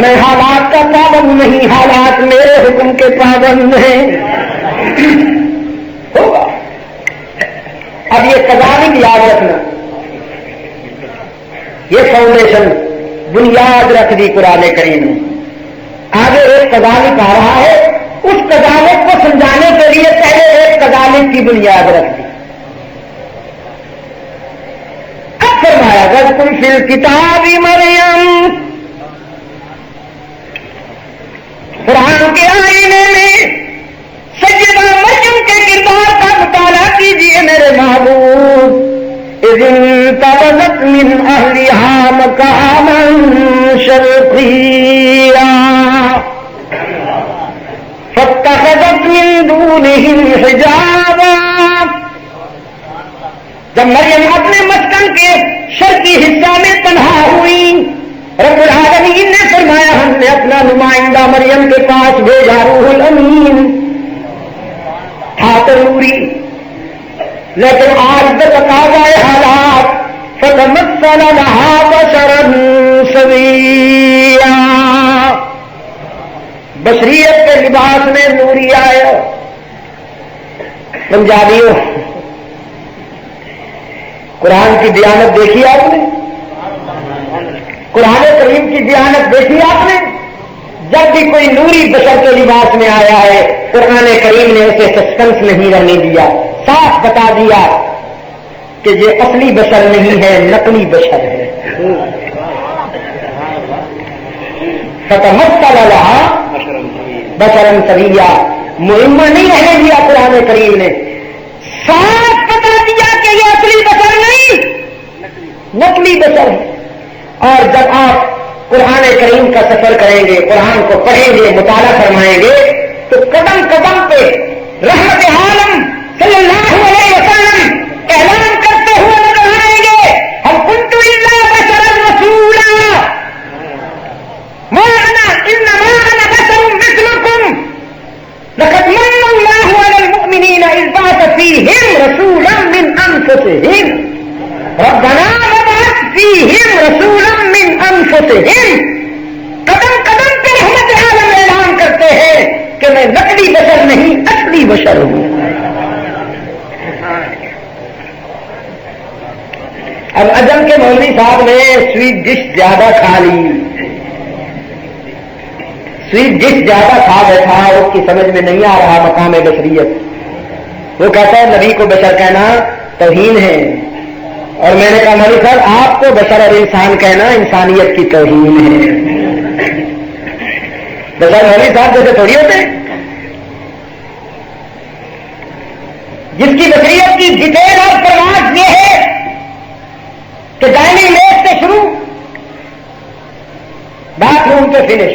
میں حالات کا پابند نہیں، حالات میرے حکم کے پابند ہیں. ہوگا. اب یہ کذالک یاد رکھنا، یہ فاؤنڈیشن بنیاد رکھ دی قرآن کریم نے. آگے ایک کذالک آ رہا ہے، اس کذالک کو سمجھانے کے لیے پہلے ایک کذالک کی بنیاد رکھ دی. اب فرمایا واذکر فی الکتاب مریم. قرآن کے آئینے میں سیدہ مریم کے کردار کا مطالعہ کیجیے میرے محبوب. اذ انتبذت من اہلها مقاما شرقیا فاتخذت من دونهم حجابا. جب مریم اپنے مسکن کے شرقی حصہ میں تنہا ہوئی، رب العالمین نے فرمایا ہم نے اپنا نمائندہ مریم کے پاس بھیجا، روح الامین تھا نوری. لیکن آج تک تقاضائے حالات فتمثل لها بشرا سویا. بشریت کے لباس میں نوری آیا. پنجابیوں، قرآن کی دیانت دیکھی آپ نے؟ قرآن کریم کی دیانت دیکھی آپ نے؟ جب بھی کوئی نوری بشر کے لباس میں آیا ہے، قرآن کریم نے اسے سسپنس نہیں رہنے دیا، صاف بتا دیا کہ یہ اصلی بشر نہیں ہے، نقلی بشر ہے. فتمثل لها بشرا سویا. مہمہ نہیں رہنے دیا قرآن کریم نے، صاف بتا دیا کہ یہ اصلی بشر نہیں، نقلی بشر ہے. اور جب آپ قرآن کریم کا سفر کریں گے، قرآن کو پڑھیں گے، مطالعہ فرمائیں گے، تو قدم قدم پہ رحمت عالم صلی اللہ علیہ وسلم اعلان کرتے ہوئے نظر آئیں گے، ہم كنت الا بشرا رسولا ما انا انما انا بشر مثلكم لقد من الله على المؤمنين اذ بعث فيهم رسولا من انفسهم ربنا وبعث فيهم رسولا من انفسهم. قدم قدم پہ رحمت عالم اعلان کرتے ہیں کہ میں نقلی بشر نہیں، اصلی بشر ہوں. اب عجم کے مولوی صاحب نے سویٹ ڈش زیادہ کھا لی، سویٹ ڈش زیادہ کھا بیٹھا، اس کی سمجھ میں نہیں آ رہا مقام بشریت. وہ کہتا ہے نبی کو بشر کہنا توہین ہے. اور میں نے کہا مولوی صاحب آپ کو بشر اور انسان کہنا انسانیت کی توہین ہے. بشر مولوی صاحب جیسے تھوڑی ہوتے ہیں. جس کی بشریت کی ڈیٹیل اور پرواز یہ ہے کہ ڈائننگ میز سے شروع، باتھ روم پہ فنش.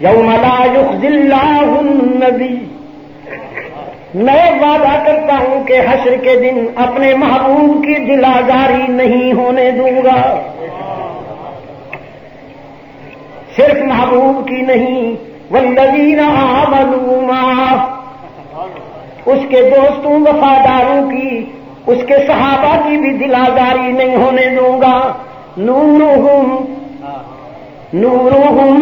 یوم لا یخزی اللہ النبی، میں وعدہ کرتا ہوں کہ حشر کے دن اپنے محبوب کی دل آزاری نہیں ہونے دوں گا، صرف محبوب کی نہیں، والذین آمنوا معہ، اس کے دوستوں وفاداروں کی، اس کے صحابہ کی بھی دل آزاری نہیں ہونے دوں گا۔ نورہم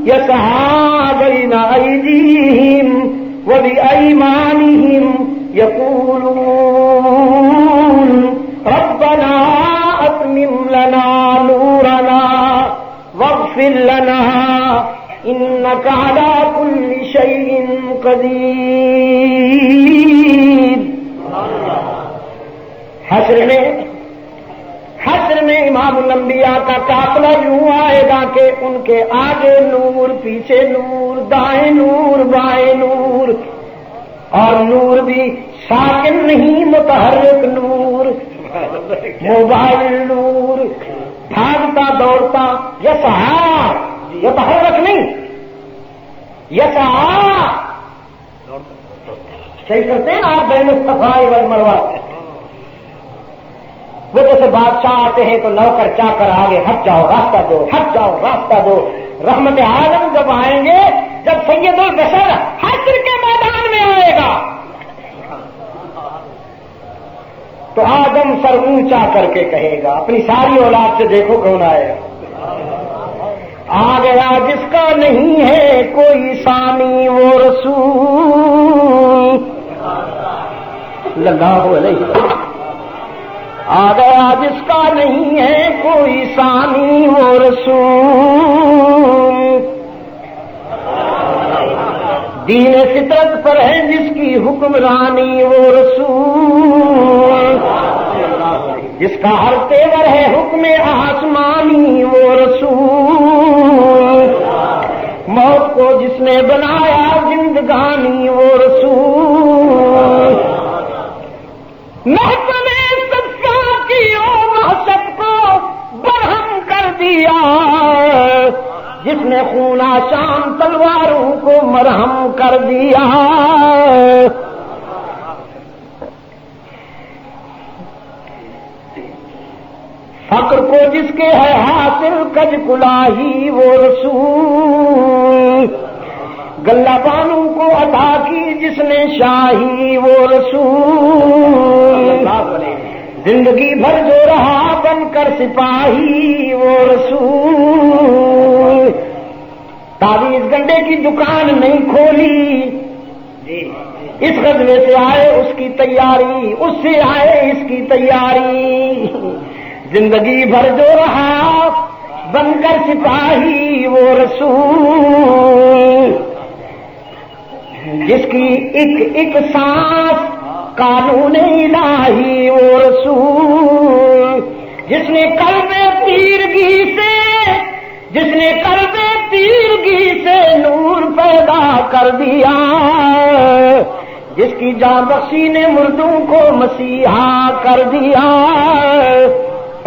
یسعی بین ایدیہم وبأیمانہم یقولون ربنا اتمم لنا نورنا واغفر لنا انک علی کل شیء قدیر۔ حشر میں امام الانبیاء کا قافلہ یوں آئے گا کہ ان کے آگے نور، پیچھے نور، دائیں نور، بائیں نور، اور نور بھی ساکن نہیں، متحرک نور، موبائل نور، بھاگتا دوڑتا، یسعی، یتحرک نہیں، یسعی صحیح کرتے ہیں آپ بین الصفا والمروہ۔ وہ جیسے بادشاہ آتے ہیں تو نوکر چاکر آگے ہٹ جاؤ راستہ دو، ہٹ جاؤ راستہ دو۔ رحمت عالم جب آئیں گے، جب سید البشر حشر کے میدان میں آئے گا تو آدم سر اونچا کر کے کہے گا، اپنی ساری اولاد سے دیکھو کون آئے گا، آ گیا جس کا نہیں ہے کوئی ثانی وہ رسول، اللہ علیہ، آ گیا جس کا نہیں ہے کوئی ثانی وہ رسول، دین فطرت پر ہے جس کی حکمرانی وہ رسول، جس کا ہر تیور ہے حکم آسمانی وہ رسول، موت کو جس نے بنایا زندگانی وہ رسول، محکمہ وحشت کو برہم کر دیا، جس نے خون آشام تلواروں کو مرہم کر دیا، فقر کو جس کے ہے حاصل کج کلاہی وہ رسول، گلہ بانوں کو عطا کی جس نے شاہی وہ رسول، زندگی بھر جو رہا بن کر سپاہی وہ رسول، تعویذ گنڈے کی دکان نہیں کھولی، اس غزوے سے آئے اس کی تیاری، اس سے آئے اس کی تیاری، زندگی بھر جو رہا بن کر سپاہی وہ رسول، جس کی ایک ایک سانس قانون الہی وہ رسول، جس نے قلب تیرگی سے نور پیدا کر دیا، جس کی جاں بخشی نے مردوں کو مسیحا کر دیا،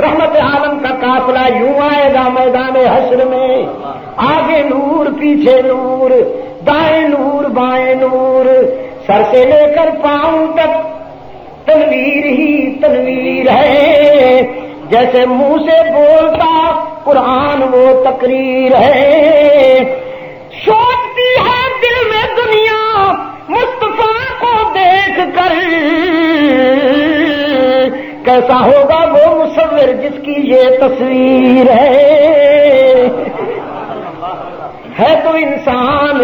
رحمت عالم کا قافلہ یوں آئے گا میدان حشر میں، آگے نور، پیچھے نور، دائیں نور، بائیں نور، سر سے لے کر پاؤں تک تنویر ہی تنویر ہے، جیسے منہ سے بولتا قرآن وہ تقریر ہے، سوچتی ہے دل میں دنیا مصطفیٰ کو دیکھ کر، کیسا ہوگا وہ مصور جس کی یہ تصویر ہے تو انسان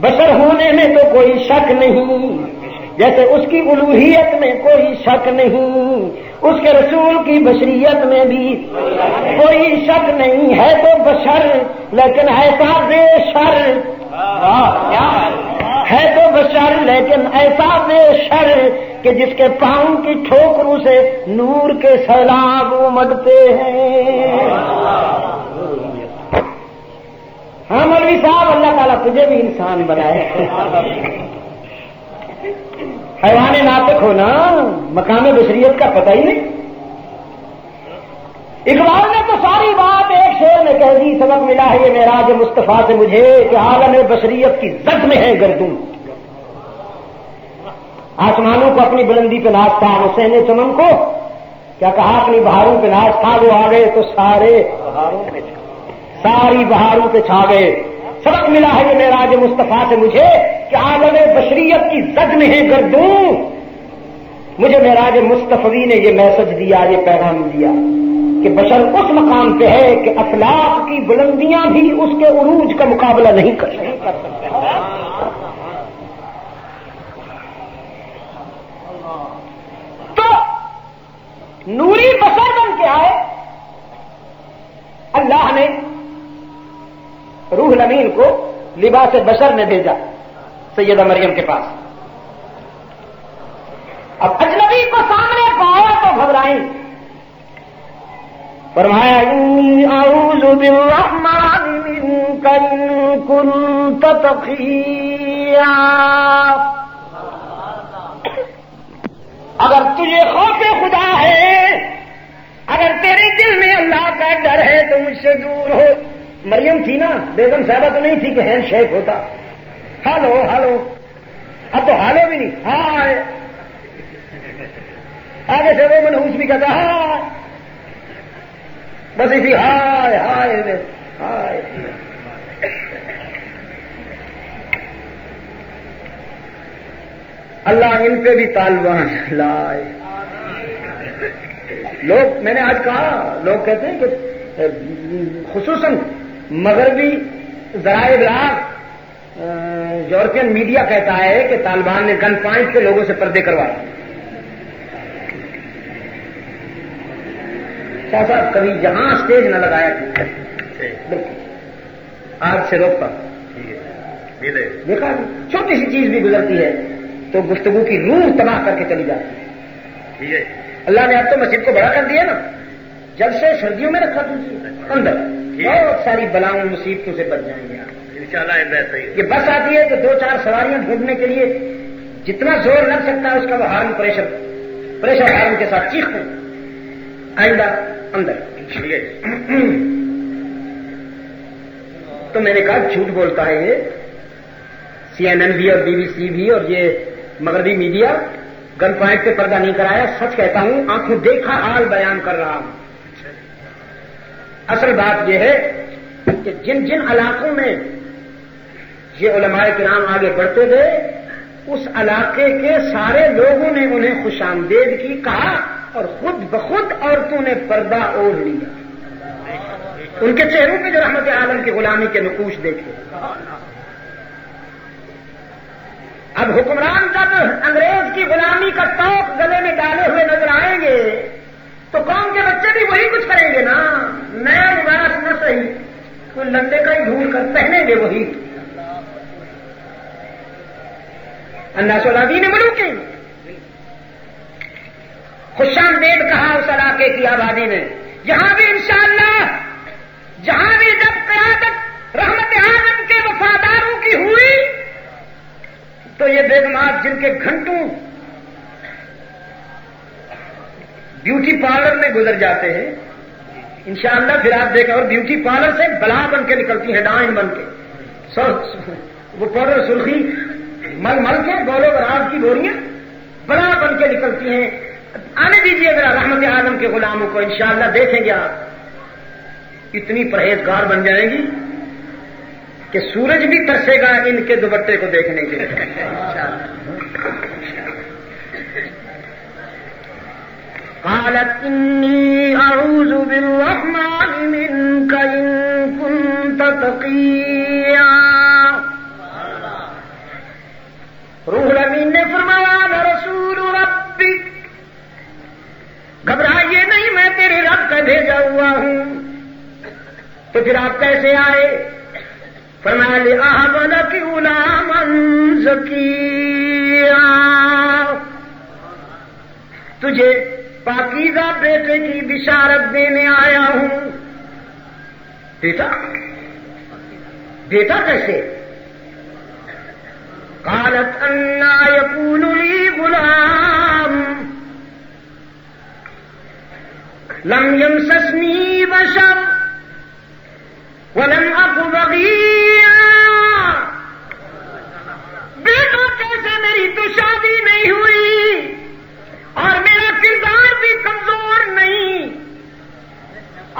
بشر ہونے میں تو کوئی شک نہیں، جیسے اس کی الوہیت میں کوئی شک نہیں، اس کے رسول کی بشریت میں بھی کوئی شک نہیں، ہے تو بشر لیکن ایسا بے شر، ہے تو بشر لیکن ایسا بے شر کہ جس کے پاؤں کی ٹھوکروں سے نور کے سیلاب امڑتے ہیں۔ ہاں مولوی صاحب، اللہ تعالیٰ تجھے بھی انسان بنائے، حیوان ناطق ہونا، مقام بشریت کا پتہ ہی نہیں۔ اقبال نے تو ساری بات ایک شعر میں کہہ دی. سبق ملا ہے یہ معراج مصطفیٰ سے مجھے کہ عالم بشریت کی زد میں ہے گردوں. آسمانوں کو اپنی بلندی پہ ناز تھا, حسین چمن کو کیا کہا اپنی بہاروں پہ ناز تھا, وہ آ گئے تو ساری بہاروں پہ چھا گئے. سبق ملا ہے یہ معراج مصطفیٰ سے مجھے کہ عالم بشریت کی زد میں ہے گردوں. مجھے معراج مصطفی نے یہ میسج دیا, یہ پیغام دیا کہ بشر اس مقام پہ ہے کہ افلاق کی بلندیاں بھی اس کے عروج کا مقابلہ نہیں کر سکتے. تو نوری بشر بن کے آئے. اللہ نے روح الامین کو لباس بشر میں بھیجا سیدہ مریم کے پاس. اب اجنبی کو سامنے پایا تو گھبرائیں. فرمایا انی اعوذ بالرحمن منک ان کنت تقیا. اگر تجھے خوف خدا ہے, اگر تیرے دل میں اللہ کا ڈر ہے تو مجھ سے دور ہو. مریم تھی نا, بیگم صاحبہ تو نہیں تھی کہ ہینڈ شیک ہوتا. ہالو ہالو, اب تو ہالو بھی نہیں, ہائے. آگے سے وہ منحوس بھی کہتا ہائے, بس اسی ہائے ہائے ہائے. اللہ ان پہ بھی طالبان لائے. لوگ, میں نے آج کہا, لوگ کہتے ہیں کہ خصوصاً مغربی ذرائع ابلاغ, یورپین میڈیا کہتا ہے کہ طالبان نے گن پوائنٹ کے لوگوں سے پردے کروائے. شاہ صاحب کبھی یہاں اسٹیج نہ لگایا تھا, بالکل آج سے روکتا. دیکھا چھوٹی سی چیز بھی گزرتی ہے تو گفتگو کی روح تباہ کر کے چلی جاتی ہے. اللہ نے اب تو مسجد کو بڑا کر دیا نا, جب سے سردیوں میں رکھا تجھے اندر, بہت ساری بلاؤں مصیبتوں سے بچ جائیں گے انشاءاللہ. یہ بس آتی ہے تو 2-4 سواریاں ڈھونڈنے کے لیے جتنا زور لگ سکتا ہے اس کا وہ ہارن پریشر ہارن کے ساتھ چیختے ہیں. آئندہ اندر. تو میں نے کہا جھوٹ بولتا ہے یہ CNN بھی اور BBC بھی اور یہ مغربی میڈیا. گن پوائنٹ پہ پردہ نہیں کرایا, سچ کہتا ہوں, آنکھوں دیکھا حال بیان کر رہا ہوں. اصل بات یہ ہے کہ جن جن علاقوں میں یہ علماء کرام آگے بڑھتے گئے, اس علاقے کے سارے لوگوں نے انہیں خوش آمدید کی کہا اور خود بخود عورتوں نے پردہ اوڑھ لیا. ان کے چہروں پہ جو رحمت عالم کی غلامی کے نقوش دیکھے. اب حکمران جب انگریز کی غلامی کا توق گلے میں ڈالے ہوئے نظر آئیں گے تو قوم کے بچے بھی وہی کچھ کریں گے نا. نیا لباس نہ صحیح, کوئی لندے کا ہی ڈھونڈ کر پہنیں گے وہی. الناس الذین ملوک خوش آمدید کہا اس علاقے کی آبادی نے. یہاں بھی انشاءاللہ, جہاں بھی جب قیادت رحمت عالم کے وفاداروں کی ہوئی تو یہ بیگمات جن کے گھنٹوں بیوٹی پارلر میں گزر جاتے ہیں, انشاءاللہ پھر آپ دیکھیں, اور بیوٹی پارلر سے بلا بن کے نکلتی ہیں, ڈائن بن کے, وہ پاؤڈر سرخی مل مل کے گولو براز کی گوریاں بلا بن کے نکلتی ہیں. آنے دیجیے ذرا رحمت عالم کے غلاموں کو, انشاءاللہ دیکھیں گے آپ اتنی پرہیزگار بن جائیں گی کہ سورج بھی ترسے گا ان کے دوپٹے کو دیکھنے کے لیے. قالت انی اعوذ بالرحمن منک ان کنت تقیا. روح الامین نے فرمایا انا رسول ربی, گھبرائیے نہیں, میں تیرے رب کا بھیجا ہوا ہوں. تو پھر آپ کیسے آئے؟ فرمایا لأہب لک غلاما زکیا, تجھے پاکیزہ بیٹے کی بشارت دینے آیا ہوں. بیٹا کیسے؟ قالت انا یکون لی غلام, لم يمسسنی بشر ولم اک بغیا، بیٹا کیسے میری تو شادی نہیں ہوئی اور میرا کردار بھی کمزور نہیں،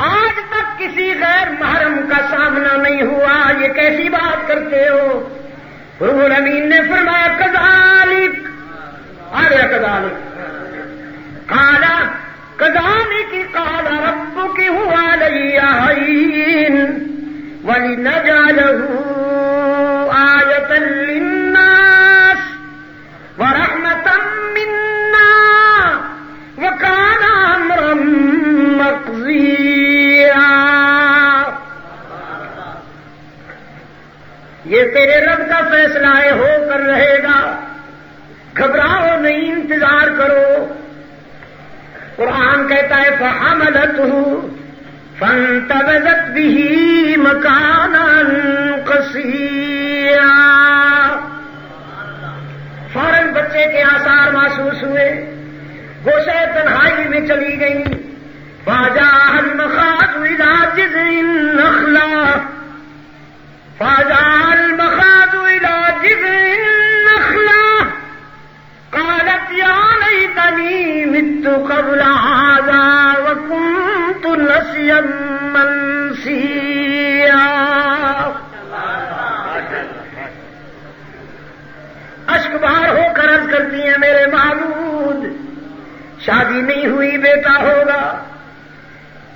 آج تک کسی غیر محرم کا سامنا نہیں ہوا، یہ کیسی بات کرتے ہو؟ رب العالمین نے فرمایا کذالک، آگے کذالک قال كذلك قال ربك هو علي هين ولنجعله آية للناس ورحمة منا وكان أمرا مقضيا۔ یہ تیرے رب کا فیصلہ ہو کر رہے گا، گھبراؤ نہیں، انتظار کرو۔ قرآن کہتا ہے فحملته فانتبذت به مکانا قصیا، فوراً بچے کے آثار محسوس ہوئے، گوشہ تنہائی میں چلی گئی۔ فجاء المخاض الى جذع النخلة، فجاء المخاض الى جذع النخلة قالت يا ليتني مت قبل هذا وكنت نسيا منسيا۔ اشک بار ہو کر عرض کرتی ہیں میرے معبود، شادی نہیں ہوئی، بیٹا ہوگا،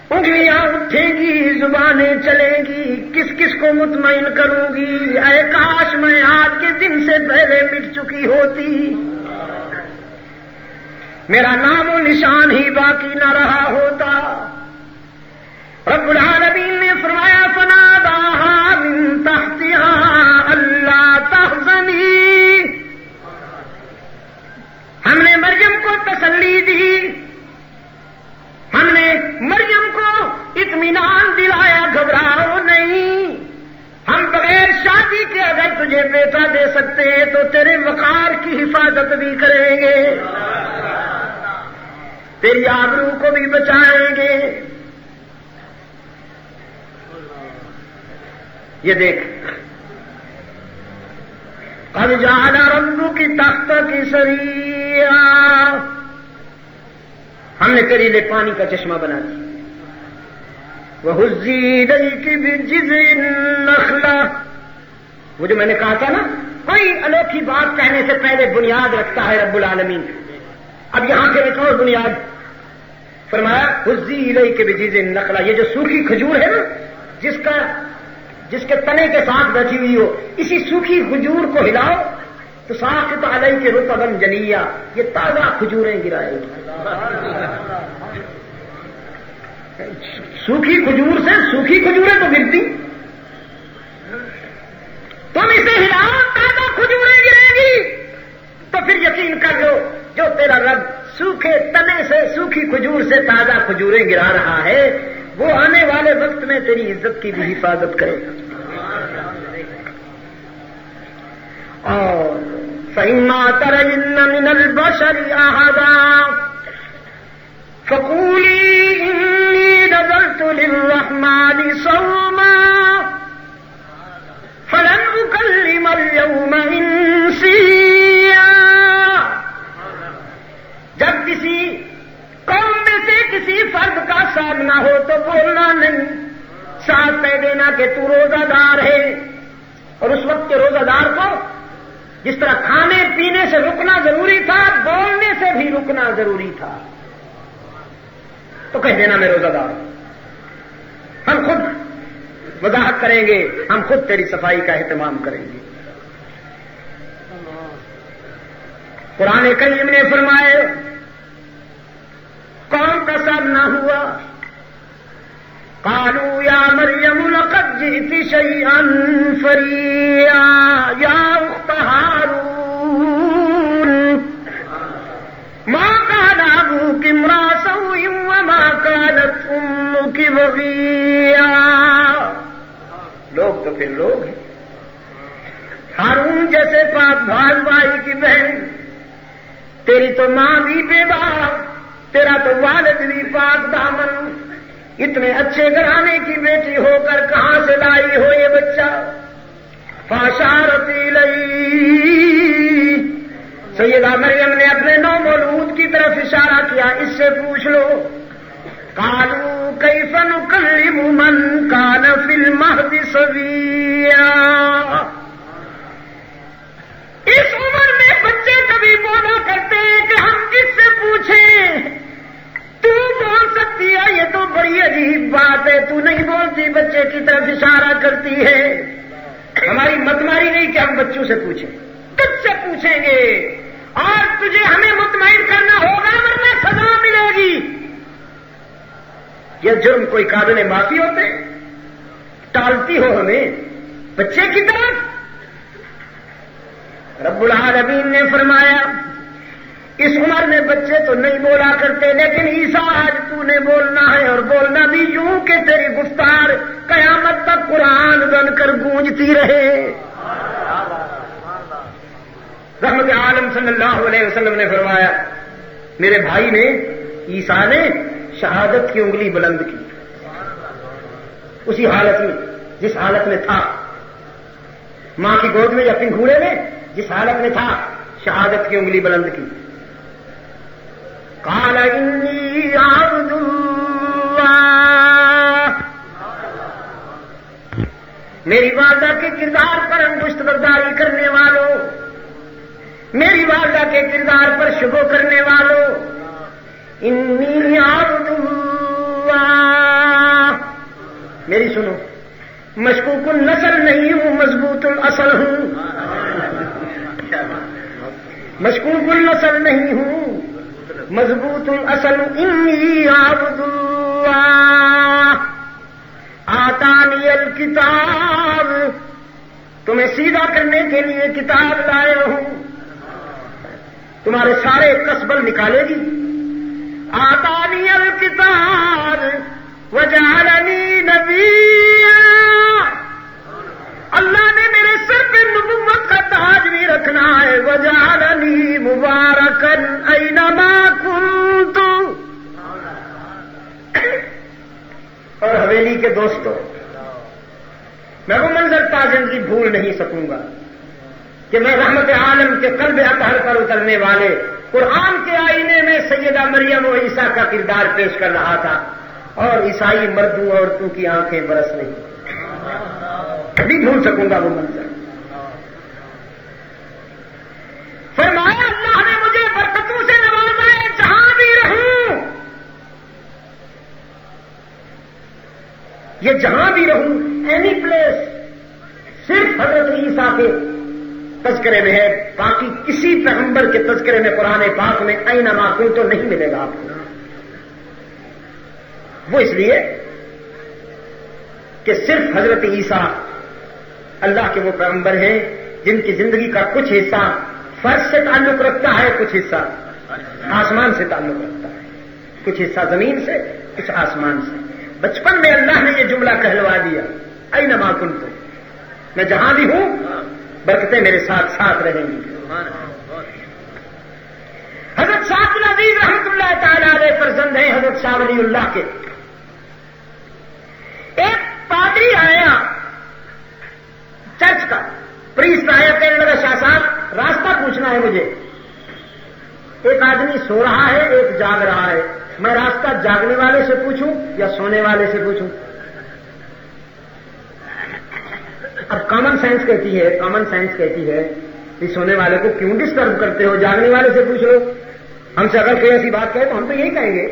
انگلیاں اٹھیں گی، زبانیں چلیں گی، کس کس کو مطمئن کروں گی؟ اے کاش میں آج کے دن سے پہلے مٹ چکی ہوتی، میرا نام و نشان ہی باقی نہ رہا ہوتا۔ رب العالمین نے فرمایا فناداها من تحتها الا تحزنی، ہم نے مریم کو تسلی دی، ہم نے مریم کو اطمینان دلایا، گھبراؤ نہیں، ہم بغیر شادی کے اگر تجھے بیٹا دے سکتے ہیں تو تیرے وقار کی حفاظت بھی کریں گے، تیری آبرو کو بھی بچائیں گے۔ یہ دیکھ قد جعل ربک تحتک سریا، ہم نے تیرے لیے پانی کا چشمہ بنا دیا۔ وہزی الیک بجذع النخلہ، وہ جو میں نے کہا تھا نا، کوئی انوکھی بات کہنے سے پہلے بنیاد رکھتا ہے رب العالمین، اب یہاں سے ایک اور بنیاد فرمایا وہزی الیک بجذع النخلہ، یہ جو سوکھی کھجور ہے نا، جس کے تنے کے ساتھ بیٹھی ہوئی ہو، اسی سوکھی کھجور کو ہلاؤ تو ساقط علیک رطبا جنیا، یہ تازہ کھجوریں گرائے گی۔ سوکھی کھجور سے سوکھی کھجوریں تو گرتی، تم اسے ہلاؤ تازہ کھجوریں گرے گی، تو پھر یقین کر لو جو تیرا رب سوکھے تنے سے سوکھی کھجور سے تازہ کھجوریں گرا رہا ہے، وہ آنے والے وقت میں تیری عزت کی بھی حفاظت کرے گا۔ اور فَإِمَّا تَرَيِنَّ مِنَ الْبَشَرِ أَحَدًا فَقُولِي إِنِّي نَذَرْتُ لِلرَّحْمَنِ صَوْمًا فَلَنْ أُكَلِّمَ الْيَوْمَ إِنسِيًّا۔ جب کسی قوم میں سے کسی فرد کا سامنا ہو تو بولنا نہیں، ساتھ کہہ دینا کہ تو روزہ دار ہے، اور اس وقت کے روزہ دار کو جس طرح کھانے پینے سے رکنا ضروری تھا، بولنے سے بھی رکنا ضروری تھا، تو کہہ دینا میں روزہ دار ہوں، ہم خود وضاحت کریں گے، ہم خود تیری صفائی کا اہتمام کریں گے۔ قرآن کریم نے فرمائے قوم کا سامنا ہوا، قالوا یا مریم لقد جئت شیئا فریا یا اخت ہارون ما كان ابوك امرأ سوء وما كانت امك بغیا۔ لوگ تو پھر لوگ ہیں، ہارون جیسے پاک بھائی کی بہن، تیری تو ماں بھی بیوہ، تیرا تو والد بھی پاک دامن، اتنے اچھے گھرانے کی بیٹی ہو کر کہاں سے لائی ہو یہ بچہ؟ فاشارت الیہ، سیدہ مریم نے اپنے نو مولود کی طرف اشارہ کیا، اس سے پوچھ لو۔ قالوا کیف نکلم من کان فی المہد صبیا، اس عمر میں بچے کبھی بولا کرتے ہیں کہ ہم کس سے پوچھیں؟ تو بول سکتی ہے، یہ تو بڑی عجیب بات ہے، تو نہیں بولتی، بچے کی طرف اشارہ کرتی ہے۔ ہماری متماری نہیں کہ ہم بچوں سے پوچھیں، تجھ سے پوچھیں گے، اور تجھے ہمیں مطمئن کرنا ہوگا ورنہ سزا ملے گی۔ یہ جرم کوئی قابل معافی ہوتے؟ ٹالتی ہو ہمیں بچے کی طرف۔ رب العالمین نے فرمایا اس عمر میں بچے تو نہیں بولا کرتے، لیکن عیسیٰ آج تو نے بولنا ہے، اور بولنا بھی یوں کہ تیری گفتار قیامت تک قرآن بن کر گونجتی رہے۔ رحمت عالم صلی اللہ علیہ وسلم نے فرمایا میرے بھائی نے، عیسیٰ نے شہادت کی انگلی بلند کی، اسی حالت میں جس حالت میں تھا، ماں کی گود میں یا پنگھوڑے میں جس حالت میں تھا، شہادت کی انگلی بلند کی۔ قال انی عبد اللہ، میری والدہ کے کردار پر انگشت برداری کرنے والوں، میری والدہ کے کردار پر شبہ کرنے والوں، انی عبد اللہ، میری سنو، مشکوک النسل نہیں ہوں، مضبوط الاصل ہوں، مشکوک النسل نہیں ہوں، مضبوط الاصل۔ انی عبد اللہ آتانی الکتاب، تمہیں سیدھا کرنے کے لیے کتاب لائے ہوں، تمہارے سارے کسبل نکالے گی۔ آتانی الکتاب وجعلنی نبیا، اللہ نے میرے سر پہ نبوت کا تاج بھی رکھنا ہے۔ وجعلنی مبارکن اینما کنت، اور حویلی کے دوستوں، میں وہ منظر تاجن کی بھول نہیں سکوں گا کہ میں رحمت عالم کے قلب اطہر پر اترنے والے قرآن کے آئینے میں سیدہ مریم و عیسیٰ کا کردار پیش کر رہا تھا، اور عیسائی مردوں عورتوں کی آنکھیں برس رہی، کبھی بھول سکوں گا وہ منظر۔ فرمایا اللہ نے مجھے برکتوں سے نوازا ہے، جہاں بھی رہوں، یہ جہاں بھی رہوں، اینی پلیس، صرف حضرت عیسیٰ کے تذکرے میں ہے، باقی کسی پیغمبر کے تذکرے میں قرآن پاک میں اینما کنت تو نہیں ملے گا آپ کو۔ وہ اس لیے کہ صرف حضرت عیسیٰ اللہ کے وہ پیغمبر ہیں جن کی زندگی کا کچھ حصہ فرش سے تعلق رکھتا ہے، کچھ حصہ آسمان سے تعلق رکھتا ہے، کچھ حصہ زمین سے، کچھ آسمان سے۔ بچپن میں اللہ نے یہ جملہ کہلوا دیا، اینما کنت، میں جہاں بھی ہوں برکتیں میرے ساتھ ساتھ رہیں گی۔ حضرت شاہ عبد العزیز رحمۃ اللہ تعالی علیہ فرزند ہیں حضرت شاہ ولی اللہ کے۔ ایک پادری آیا چرچ کا، پریسٹ آیا، کہنے لگا شاہ صاحب راستہ پوچھنا ہے مجھے، ایک آدمی سو رہا ہے ایک جاگ رہا ہے، میں راستہ جاگنے والے سے پوچھوں یا سونے والے سے پوچھوں؟ اب کامن سینس کہتی ہے کہ سونے والے کو کیوں ڈسٹرب کرتے ہو، جاگنے والے سے پوچھ لو۔ ہم سے اگر کوئی ایسی بات کہے تو ہم تو یہی کہیں گے،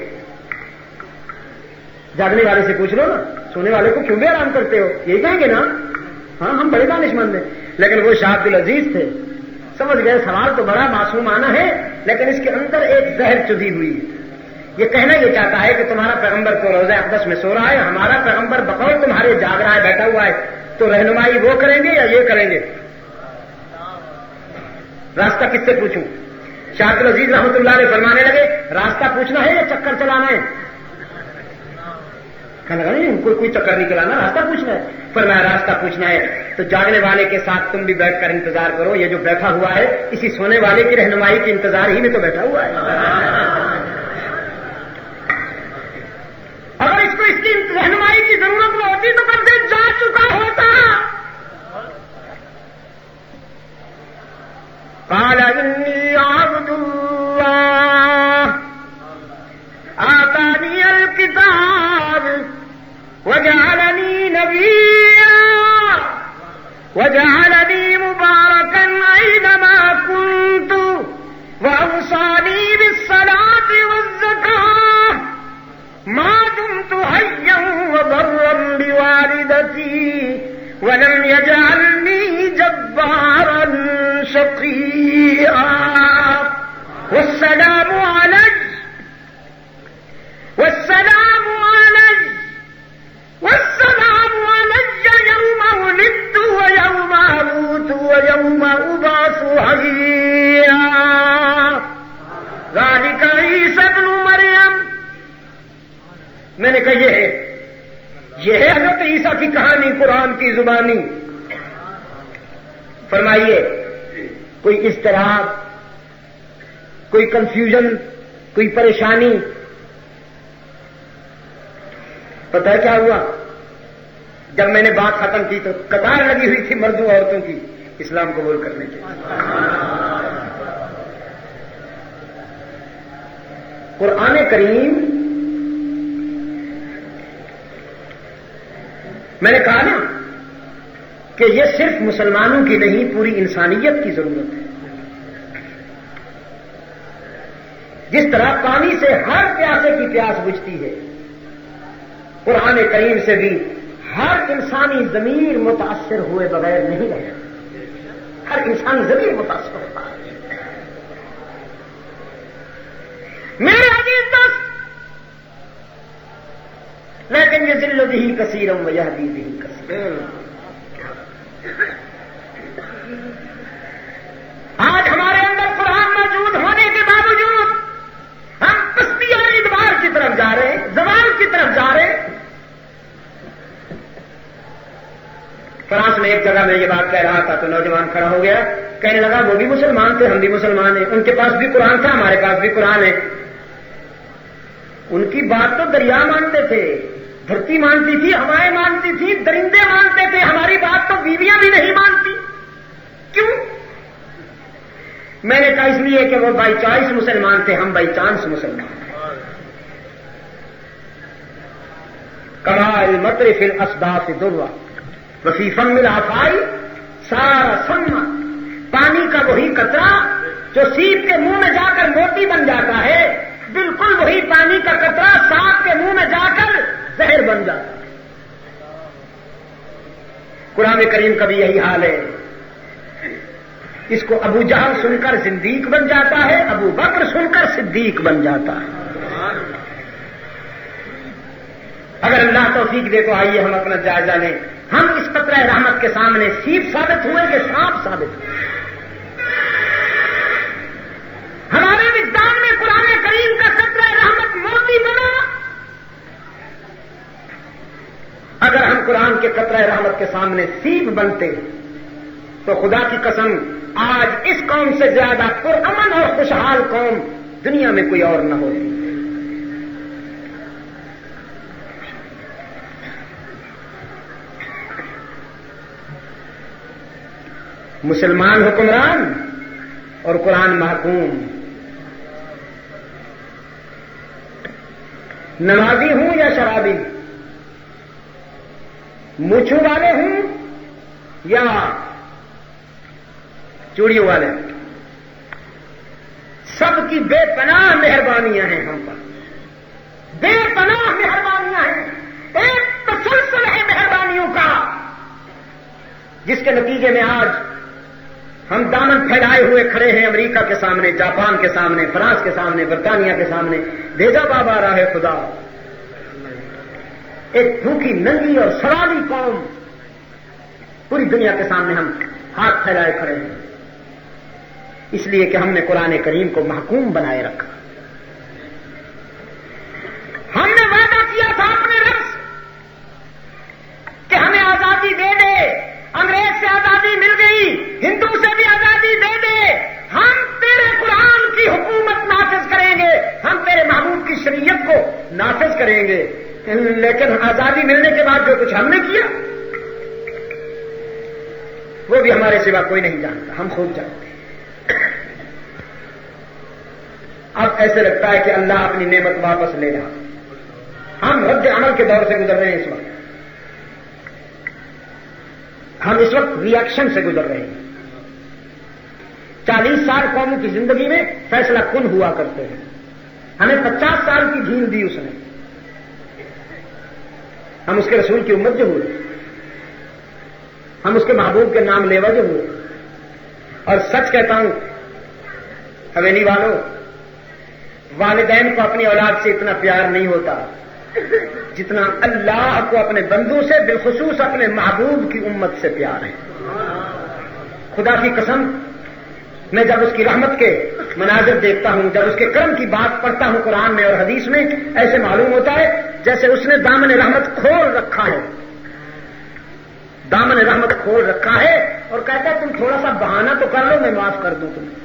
جاگنے والے سے پوچھ لو نا، سونے والے کو کیوں بھی آرام کرتے ہو، یہی کہیں گے نا۔ ہاں ہم بڑے دانش مند ہیں، لیکن وہ شاہ عبد العزیز تھے، سمجھ گئے سوال تو بڑا معصومانہ ہے، لیکن اس کے اندر ایک زہر چدھی ہوئی ہے۔ یہ کہنا یہ چاہتا ہے کہ تمہارا پیغمبر تو روضہ اقدس میں سو رہا ہے، ہمارا پیغمبر بقول تمہارے جاگ رہا ہے، بیٹھا ہوا ہے، تو رہنمائی وہ کریں گے یا یہ کریں گے؟ راستہ کس سے پوچھوں؟ شاہ عبد العزیز رحمۃ اللہ علیہ فرمانے لگے راستہ پوچھنا ہے یا چکر چلانا ہے؟ کہنے لگا نہیں کوئی چکر نہیں چلانا، راستہ پوچھنا ہے۔ فرمایا راستہ پوچھنا ہے تو جاگنے والے کے ساتھ تم بھی بیٹھ کر انتظار کرو، یہ جو بیٹھا ہوا ہے اسی سونے والے کی رہنمائی کے انتظار ہی میں تو بیٹھا ہوا ہے۔ وجعلني مباركا أينما كنت وأوصاني بالصلاة والزكاة ما دمت حيا وبرا بوالدتي ولم يجعلني جبارا شقيا والسلام علي يوم ولدت ويوم أموت ويوم أبعث حيا ذلك عيسى ابن مریم. میں نے کہا یہ ہے حضرت عیسیٰ کی کہانی قرآن کی زبانی. فرمائیے کوئی اضطراب، کوئی کنفیوژن، کوئی پریشانی؟ پتہ ہے کیا ہوا؟ جب میں نے بات ختم کی تو قطار لگی ہوئی تھی مردوں عورتوں کی اسلام قبول کرنے کی. قرآن کریم، میں نے کہا نا کہ یہ صرف مسلمانوں کی نہیں، پوری انسانیت کی ضرورت ہے. جس طرح پانی سے ہر پیاسے کی پیاس بجھتی ہے، قرآن کریم سے بھی ہر انسانی ضمیر متاثر ہوئے بغیر نہیں رہتا. ہر انسانی ضمیر متاثر ہوتا ہے. میرے عزیز دوست، لیکن یہ ذل بھی کثیرم و یہدی بھی کثیر. آج ہمارے اندر قرآن موجود ہونے کے باوجود ہم پستی اور ادبار کی طرف جا رہے ہیں، زوال کی طرف جا رہے ہیں. فرانس میں ایک جگہ میں یہ بات کہہ رہا تھا تو نوجوان کھڑا ہو گیا، کہنے لگا وہ بھی مسلمان تھے، ہم بھی مسلمان ہیں، ان کے پاس بھی قرآن تھا، ہمارے پاس بھی قرآن ہے. ان کی بات تو دریا مانتے تھے، دھرتی مانتی تھی، ہوائیں مانتی تھی، درندے مانتے تھے، ہماری بات تو بیویاں بھی نہیں مانتی. کیوں؟ میں نے کہا اس لیے کہ وہ بائی چوائس مسلمان تھے، ہم بائی چانس مسلمان تھے. کمال مطر فی الاسداف درہ وفی فم العفائی سارا سما. پانی کا وہی قطرہ جو سیپ کے منہ میں جا کر موتی بن جاتا ہے، بالکل وہی پانی کا قطرہ سانپ کے منہ میں جا کر زہر بن جاتا ہے. قرآن کریم کا بھی یہی حال ہے. اس کو ابو جہل سن کر زندیق بن جاتا ہے، ابو بکر سن کر صدیق بن جاتا ہے. اگر اللہ توفیق دے تو آئیے ہم اپنا جائزہ لیں. ہم اس قطرہ رحمت کے سامنے سیپ ثابت ہوئے کہ سانپ ثابت ہوئے؟ ہمارے وجدان میں قرآن کریم کا قطرہ رحمت موتی بنا. اگر ہم قرآن کے قطرہ رحمت کے سامنے سیپ بنتے تو خدا کی قسم آج اس قوم سے زیادہ پرامن اور خوشحال قوم دنیا میں کوئی اور نہ ہوتی. مسلمان حکمران اور قرآن محکوم. نمازی ہوں یا شرابی، مچھو والے ہوں یا چوڑیوں والے، سب کی بے پناہ مہربانیاں ہیں ہم پر. بے پناہ مہربانیاں ہیں، ایک تسلسل ہے مہربانیوں کا، جس کے نتیجے میں آج ہم دامن پھیلائے ہوئے کھڑے ہیں امریکہ کے سامنے، جاپان کے سامنے، فرانس کے سامنے، برطانیہ کے سامنے. بھیجا بابا راہ خدا. ایک بھوکی ننگی اور سوالی قوم پوری دنیا کے سامنے ہم ہاتھ پھیلائے کھڑے ہیں، اس لیے کہ ہم نے قرآن کریم کو محکوم بنائے رکھا. ہم نے وعدہ کیا تھا اپنے رب سے کہ ہمیں آزادی دے دے. انگریز سے آزادی مل گئی، ہندو سے بھی آزادی دے دے، ہم تیرے قرآن کی حکومت نافذ کریں گے، ہم تیرے محبوب کی شریعت کو نافذ کریں گے. لیکن آزادی ملنے کے بعد جو کچھ ہم نے کیا وہ بھی ہمارے سوا کوئی نہیں جانتا، ہم خود جانتے ہیں. اب ایسے لگتا ہے کہ اللہ اپنی نعمت واپس لے رہا. ہم رد عمل کے دور سے گزر رہے ہیں اس وقت. ہم اس وقت ریئیکشن سے گزر رہے ہیں. 40 سال قوموں کی زندگی میں فیصلہ کن ہوا کرتے ہیں. ہمیں 50 سال کی جھیل دی اس نے. ہم اس کے رسول کی امت جو ہوئے, ہم اس کے محبوب کے نام لیوا جو ہوئے. اور سچ کہتا ہوں حویلی والوں, والدین کو اپنی اولاد سے اتنا پیار نہیں ہوتا جتنا اللہ کو اپنے بندوں سے, بالخصوص اپنے محبوب کی امت سے پیار ہے. خدا کی قسم, میں جب اس کی رحمت کے مناظر دیکھتا ہوں, جب اس کے کرم کی بات پڑھتا ہوں قرآن میں اور حدیث میں, ایسے معلوم ہوتا ہے جیسے اس نے دامن رحمت کھول رکھا ہے. دامن رحمت کھول رکھا ہے اور کہتا ہے تم تھوڑا سا بہانہ تو کر لو, میں معاف کر دوں تمہیں.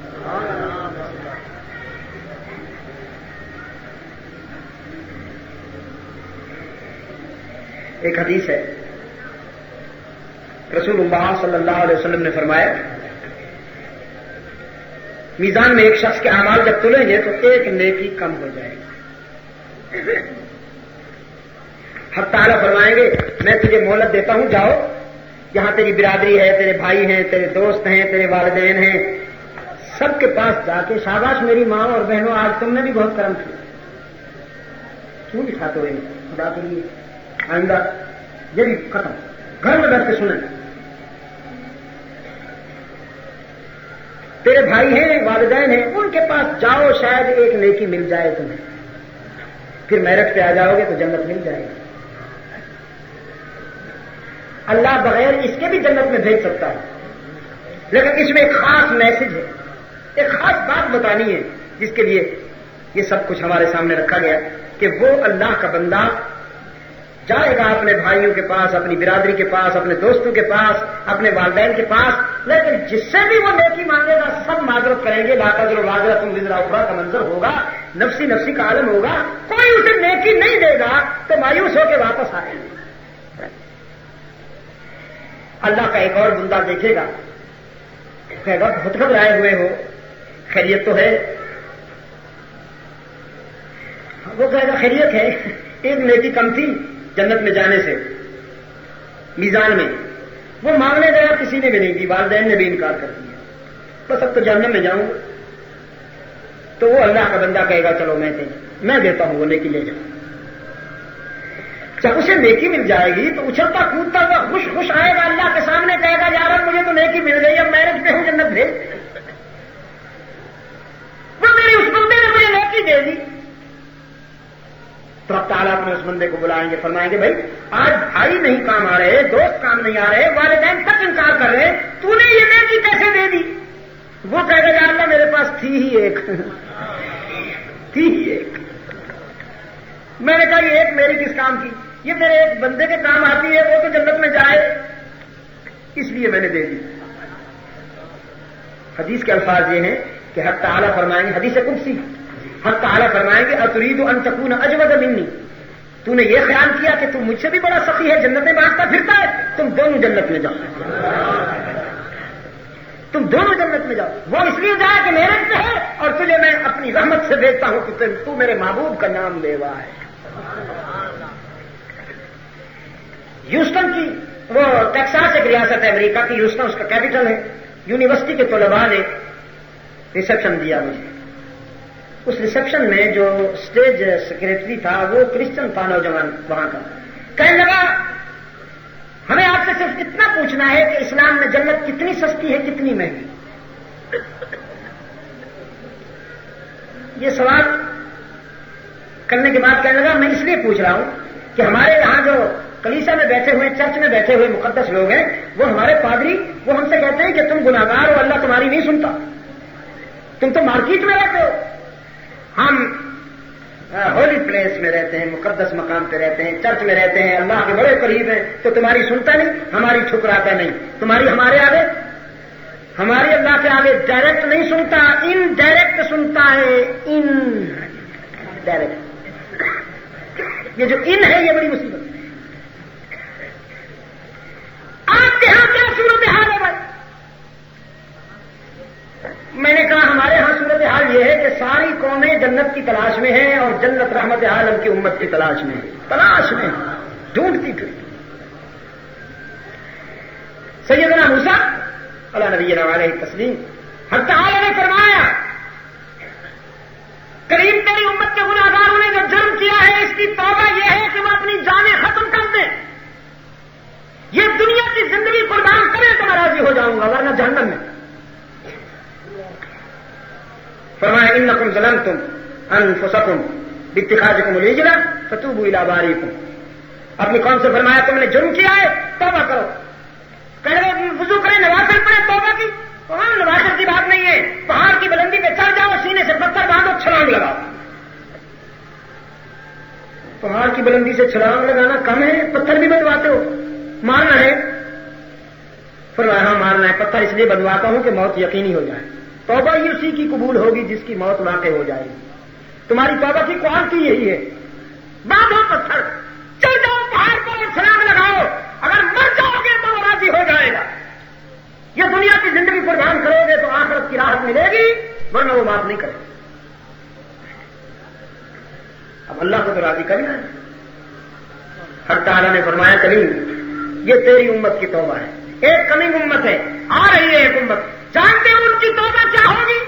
ایک حدیث ہے, رسول اللہ صلی اللہ علیہ وسلم نے فرمایا, میزان میں ایک شخص کے اعمال جب تلیں گے تو ایک نیکی کم ہو جائے گی. حق تعالیٰ فرمائیں گے میں تجھے مہلت دیتا ہوں, جاؤ یہاں تیری برادری ہے, تیرے بھائی ہیں, تیرے دوست ہیں, تیرے والدین ہیں, سب کے پاس جا کے شاباش میری ماں اور بہنوں, آج تم نے بھی بہت کرم کیا, کیوں دکھاتے ہوئے خدا کے لیے, آئندہ یہ بھی ختم. گھر میں بیٹھ کے سنیں, تیرے بھائی ہیں, والدین ہیں, ان کے پاس جاؤ, شاید ایک نیکی مل جائے تمہیں, پھر میرٹ پہ آ جاؤ گے تو جنت مل جائے گی. اللہ بغیر اس کے بھی جنت میں بھیج سکتا ہے, لیکن اس میں ایک خاص میسج ہے, ایک خاص بات بتانی ہے, جس کے لیے یہ سب کچھ ہمارے سامنے رکھا گیا کہ وہ اللہ کا بندہ جائے گا اپنے بھائیوں کے پاس, اپنی برادری کے پاس, اپنے دوستوں کے پاس, اپنے والدین کے پاس, لیکن جس سے بھی وہ نیکی مانگے گا سب معذرت کریں گے. لاتا جو معذرت تم وزرا اخرا کا منظر ہوگا, نفسی نفسی کا عالم ہوگا, کوئی اسے نیکی نہیں دے گا تو مایوس ہو کے واپس آئے. اللہ کا ایک اور بندہ دیکھے گا, کہے گا بہت گھبرائے ہوئے ہو, خیریت تو ہے؟ وہ کہے گا خیریت ہے, ایک نیکی کم تھی جنت میں جانے سے. میزان میں وہ مانگنے گیا, کسی نے بھی نہیں دی, والدین نے بھی انکار کر دیا, بس اب تو جہنم میں جاؤں. تو وہ اللہ کا بندہ کہے گا چلو میں دیتا ہوں, وہ نیکی لے جاؤ. جب اسے نیکی مل جائے گی تو اچھلتا کودتا ہوا خوش خوش آئے گا, اللہ کے سامنے کہے گا یار مجھے تو نیکی مل گئی, اب میرج پہ ہوں جنت بھیج. وہ میری اس بندے نے مجھے نیکی دے دی. تو اب تعالیٰ اپنے اس بندے کو بلائیں گے, فرمائیں گے بھائی آج بھائی نہیں کام آ رہے, دوست کام نہیں آ رہے, والدین تک انکار کر رہے, تو نے یہ نیکی کیسے دے دی؟ وہ کہے گا یا اللہ میرے پاس تھی ہی ایک. میں نے کہا یہ ایک میری کس کام کی, یہ میرے ایک بندے کے کام آتی ہے, وہ تو جنت میں جائے, اس لیے میں نے دے دی. حدیث کے الفاظ یہ ہیں کہ حق تعالیٰ فرمائیں گے, حدیث قدسی, حق تعالیٰ فرمائیں گے اتريد ان تكون اجود مني, تو نے یہ خیال کیا کہ تم مجھ سے بھی بڑا سخی ہے, جنت میں بانٹتا پھرتا ہے, تم دونوں جنت میں جاؤ, تم دونوں جنت میں جاؤ. وہ اس لیے جائے کہ میرے پہ ہے, اور تجھے میں اپنی رحمت سے بھیجتا ہوں کہ تو میرے محبوب کا نام لیوا ہے. ہیوسٹن کی, وہ ٹیکساس ایک ریاست ہے امریکہ کی, ہیوسٹن اس کا کیپٹل ہے. یونیورسٹی کے طلباء نے ریسپشن دیا مجھے. اس ریسپشن میں جو اسٹیج سیکرٹری تھا وہ کرسچن تھا, نوجوان وہاں کا. کہنے لگا ہمیں آپ سے صرف اتنا پوچھنا ہے کہ اسلام میں جنت کتنی سستی ہے, کتنی مہنگی؟ یہ سوال کرنے کے بعد کہنے لگا میں اس لیے پوچھ رہا ہوں کہ ہمارے یہاں جو کلیسا میں بیٹھے ہوئے, چرچ میں بیٹھے ہوئے مقدس لوگ ہیں, وہ ہمارے پادری, وہ ہم سے کہتے ہیں کہ تم گناہگار ہو, اللہ تمہاری نہیں سنتا, تم تو مارکیٹ میں رہتے ہو, ہم ہولی پلیس میں رہتے ہیں, مقدس مقام پہ رہتے ہیں, چرچ میں رہتے ہیں, اللہ کے بڑے قریب ہیں, تو تمہاری سنتا نہیں, ہماری ٹھکراتا نہیں. تمہاری ہمارے آگے, ہماری اللہ کے آگے ڈائریکٹ نہیں سنتا, ان ڈائریکٹ سنتا ہے, ان ڈائریکٹ. یہ جو ان ہے یہ بڑی مصیبت. آپ کے ہاں کیا صورت حال ہے بھائی؟ میں نے کہا ہمارے ہاں صورت حال یہ ہے کہ ساری قومیں جنت کی تلاش میں ہیں اور جنت رحمت عالم کی امت کی تلاش میں ڈھونڈتی پھرتی. سیدنا موسیٰ علیہ نبینا علیہ تسلیم، حق تعالی نے فرمایا کریم تیری امت کے گناہگاروں نے جو جرم کیا ہے اس کی توبہ یہ ہے کہ وہ اپنی جانیں ختم کر دیں، یہ دنیا کی زندگی قربان کرے تو میں راضی ہو جاؤں گا ورنہ جہنم میں۔ فرمایا انکم ظلمتم انفسکم باتخاذکم العجل فتوبوا الی باریکم، اپنی قوم سے فرمایا تم نے جرم کیا ہے توبہ کرو، کہہ وضو کریں نوافل پڑھیں توبہ کی، وہاں نوافل کی بات نہیں ہے، پہاڑ کی بلندی پہ چڑھ جاؤ سینے سے پتھر باندھو چھلانگ لگاؤ۔ پہاڑ کی بلندی سے چھلانگ لگانا کم ہے، پتھر بھی بدواتے ہو، مارنا ہے؟ فرمایا ہاں مارنا ہے، پتھر اس لیے بدواتا ہوں کہ موت یقینی ہو جائے، توبہ ہی اسی کی قبول ہوگی جس کی موت واقع ہو جائے گی، تمہاری توبہ کی کوالٹی یہی ہے، باندھو پتھر چل جاؤ پہاڑ پر اور چھلانگ لگاؤ، اگر مر جاؤ گے تو وہ راضی ہو جائے گا، یہ دنیا کی زندگی قربان کرو گے تو آخرت کی راحت ملے گی ورنہ وہ معاف نہیں کرے۔ اب اللہ کو تو راضی کرنا ہے۔ حق تعالیٰ نے فرمایا کریم یہ تیری امت کی توبہ ہے، ایک کمنگ امت ہے، آ رہی ہے ایک امت، جانتے ہو ان کی توبہ کیا ہوگی؟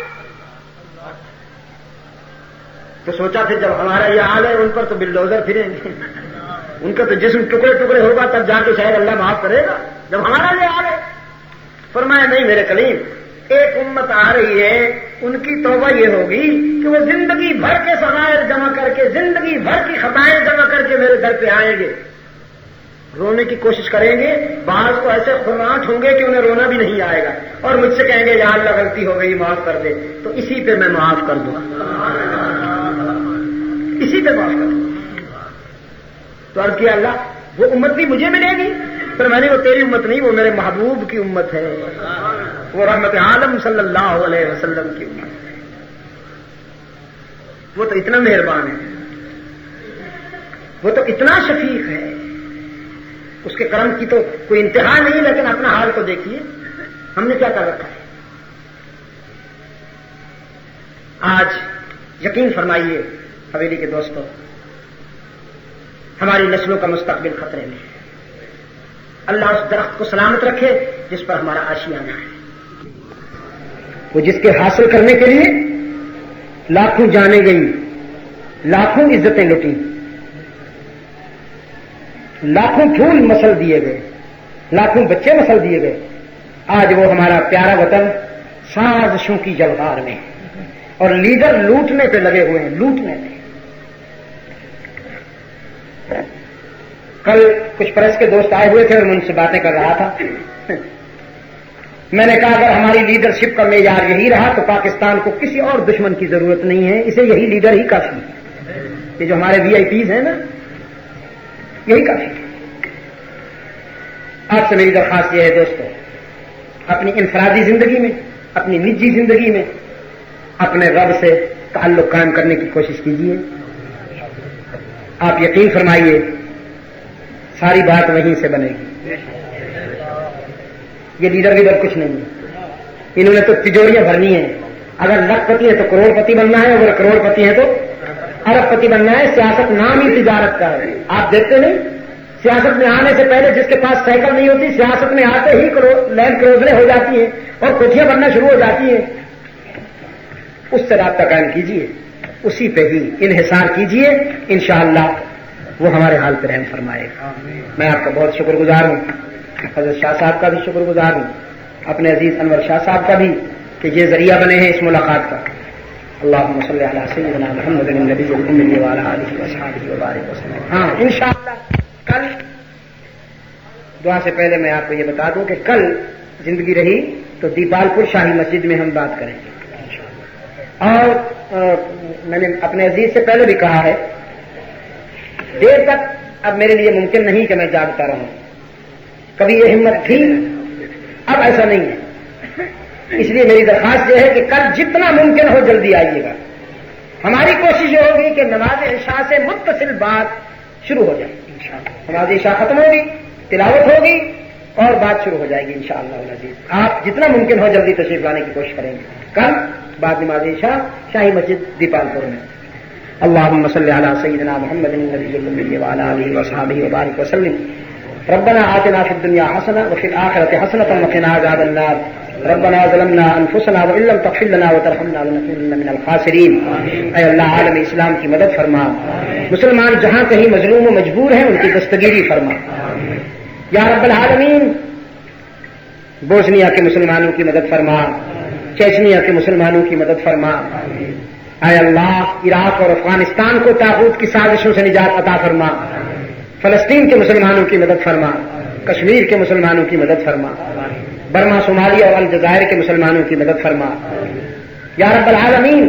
تو سوچا پھر جب ہمارا یہ حال ہے ان پر تو بلڈوزر پھریں گے، ان کا تو جسم ٹکڑے ٹکڑے ہوگا تب جا کے شاید اللہ معاف کرے گا، جب ہمارا یہ حال ہے۔ فرمایا نہیں میرے کلیم، ایک امت آ رہی ہے ان کی توبہ یہ ہوگی کہ وہ زندگی بھر کے صغائر جمع کر کے، زندگی بھر کی خطائیں جمع کر کے میرے در پہ آئیں گے، رونے کی کوشش کریں گے، بعض کو ایسے خراٹ ہوں گے کہ انہیں رونا بھی نہیں آئے گا اور مجھ سے کہیں گے یا اللہ غلطی ہو گئی معاف کر دے، تو اسی پہ میں معاف کر دوں، اسی پہ معاف کر دوں۔ تو عرض کیا اللہ وہ امت بھی مجھے ملے گی؟ پر میں نے وہ تیری امت نہیں، وہ میرے محبوب کی امت ہے، وہ رحمت عالم صلی اللہ علیہ وسلم کی امت ہے، وہ تو اتنا مہربان ہے، وہ تو اتنا شفیق ہے، اس کے کرم کی تو کوئی انتہا نہیں، لیکن اپنا حال کو دیکھیے ہم نے کیا کر رکھا ہے۔ آج یقین فرمائیے حویلی کے دوستوں، ہماری نسلوں کا مستقبل خطرے میں ہے، اللہ اس درخت کو سلامت رکھے جس پر ہمارا آشیانہ ہے، وہ جس کے حاصل کرنے کے لیے لاکھوں جانیں گئی، لاکھوں عزتیں لٹیں، لاکھوں پھول مسل دیے گئے، لاکھوں بچے مسل دیے گئے، آج وہ ہمارا پیارا وطن سازشوں کی جلغار میں اور لیڈر لوٹنے پہ لگے ہوئے ہیں، لوٹنے پہ۔ کل کچھ پریس کے دوست آئے ہوئے تھے اور میں ان سے باتیں کر رہا تھا، میں نے کہا اگر ہماری لیڈرشپ کا معیار یہی رہا تو پاکستان کو کسی اور دشمن کی ضرورت نہیں ہے، اسے یہی لیڈر ہی کافی ہے، یہ جو ہمارے وی آئی پیز ہیں نا یہی کافی ہے۔ آپ سے میری درخواست یہ ہے دوستو، اپنی انفرادی زندگی میں، اپنی نجی زندگی میں اپنے رب سے تعلق قائم کرنے کی کوشش کیجیے، آپ یقین فرمائیے ساری بات وہیں سے بنے گی۔ یہ لیڈر ویڈر کچھ نہیں ہے، انہوں نے تو تجوریاں بھرنی ہیں، اگر لاکھ پتی ہے تو کروڑ پتی بننا ہے، اگر کروڑ پتی ہے تو ارب پتی بننا ہے، سیاست نام ہی تجارت کا ہے۔ آپ دیکھتے نہیں سیاست میں آنے سے پہلے جس کے پاس سائیکل نہیں ہوتی سیاست میں آتے ہی لینڈ کروزریں ہو جاتی ہیں اور کوٹھیاں بننا شروع ہو جاتی ہیں، اس سے رابطہ قائم کیجیے، اسی پہ ہی انحصار کیجیے، انشاءاللہ وہ ہمارے حال پہ رحم فرمائے گا۔ میں آپ کا بہت شکر گزار ہوں، حضرت شاہ صاحب کا بھی شکر گزار ہوں، اپنے عزیز انور شاہ صاحب کا بھی کہ یہ ذریعہ بنے ہیں اس ملاقات کا۔ اللہم صلی علی سیدنا محمد النبی الامی وعلی آلہ وصحبہ وبارک وسلم۔ ہاں انشاءاللہ کل دعا سے پہلے میں آپ کو یہ بتا دوں کہ کل زندگی رہی تو دیپال پور شاہی مسجد میں ہم بات کریں گے، اور میں نے اپنے عزیز سے پہلے بھی کہا ہے دیر تک اب میرے لیے ممکن نہیں کہ میں جاگتا رہوں، کبھی یہ ہمت تھی اب ایسا نہیں ہے، اس لیے میری درخواست یہ ہے کہ کل جتنا ممکن ہو جلدی آئیے گا، ہماری کوشش یہ ہوگی کہ نماز عشاء سے متصل بات شروع ہو جائے، نماز عشاء ختم ہوگی، تلاوت ہوگی اور بات شروع ہو جائے گی انشاءاللہ العزیز۔ آپ جتنا ممکن ہو جلدی تشریف لانے کی کوشش کریں گے کل بعد نماز عشاء شاہی مسجد دیپال پور میں۔ اللہم صلی علی سیدنا محمد النبی الامی وعلی آلہ وصحبہ وبارک وسلم۔ ربنا آتنا فی الدنیا حسنہ وفی الآخرۃ حسنۃ وقنا عذاب النار ربنا ظلمنا انفسنا وان لم تغفر لنا وترحمنا لنكونن من الخاسرین. اے اللہ عالم اسلام کی مدد فرما. مسلمان جہاں کہیں مظلوم و مجبور ہیں ان کی دستگیری فرما. یا رب العالمین بوسنیا کے مسلمانوں کی مدد فرما. چیچنیا کے مسلمانوں کی مدد فرما. اے اللہ عراق اور افغانستان کو طاغوت کی سازشوں سے نجات عطا فرما. فلسطین کے مسلمانوں کی مدد فرما. کشمیر کے مسلمانوں کی مدد فرما. برما صومالیہ اور الجزائر کے مسلمانوں کی مدد فرما. یا رب العالمین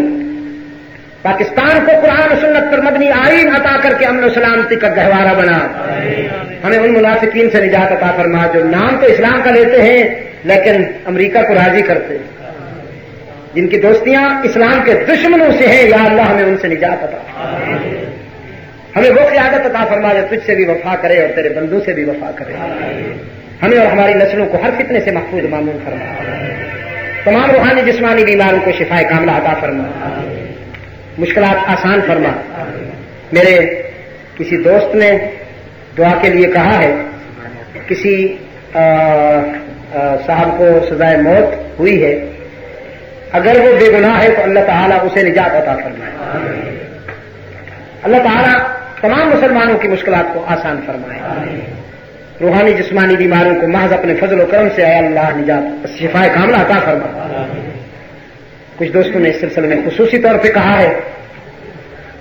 پاکستان کو قرآن و سنت پر مبنی آئین عطا کر کے امن و سلامتی کا گہوارہ بنا. ہمیں ان منافقین سے نجات عطا فرما جو نام تو اسلام کا لیتے ہیں لیکن امریکہ کو راضی کرتے ہیں, جن کی دوستیاں اسلام کے دشمنوں سے ہیں. یا اللہ ہمیں ان سے نجات عطا فرما. ہمیں وہ قیادت عطا فرما جو تجھ سے بھی وفا کرے اور تیرے بندوں سے بھی وفا کرے. ہمیں اور ہماری نسلوں کو ہر فتنے سے محفوظ معمون فرما. تمام روحانی جسمانی بیماروں کو شفائے کاملہ عطا فرما. مشکلات آسان فرما. میرے کسی دوست نے دعا کے لیے کہا ہے, کسی صاحب کو سزائے موت ہوئی ہے, اگر وہ بے گناہ ہے تو اللہ تعالیٰ اسے نجات عطا فرمائے. اللہ تعالیٰ تمام مسلمانوں کی مشکلات کو آسان فرمائے. روحانی جسمانی بیماروں کو محض اپنے فضل و کرم سے اے اللہ نجات شفائے کاملہ عطا فرما. کچھ دوستوں نے اس سلسلے میں خصوصی طور پہ کہا ہے,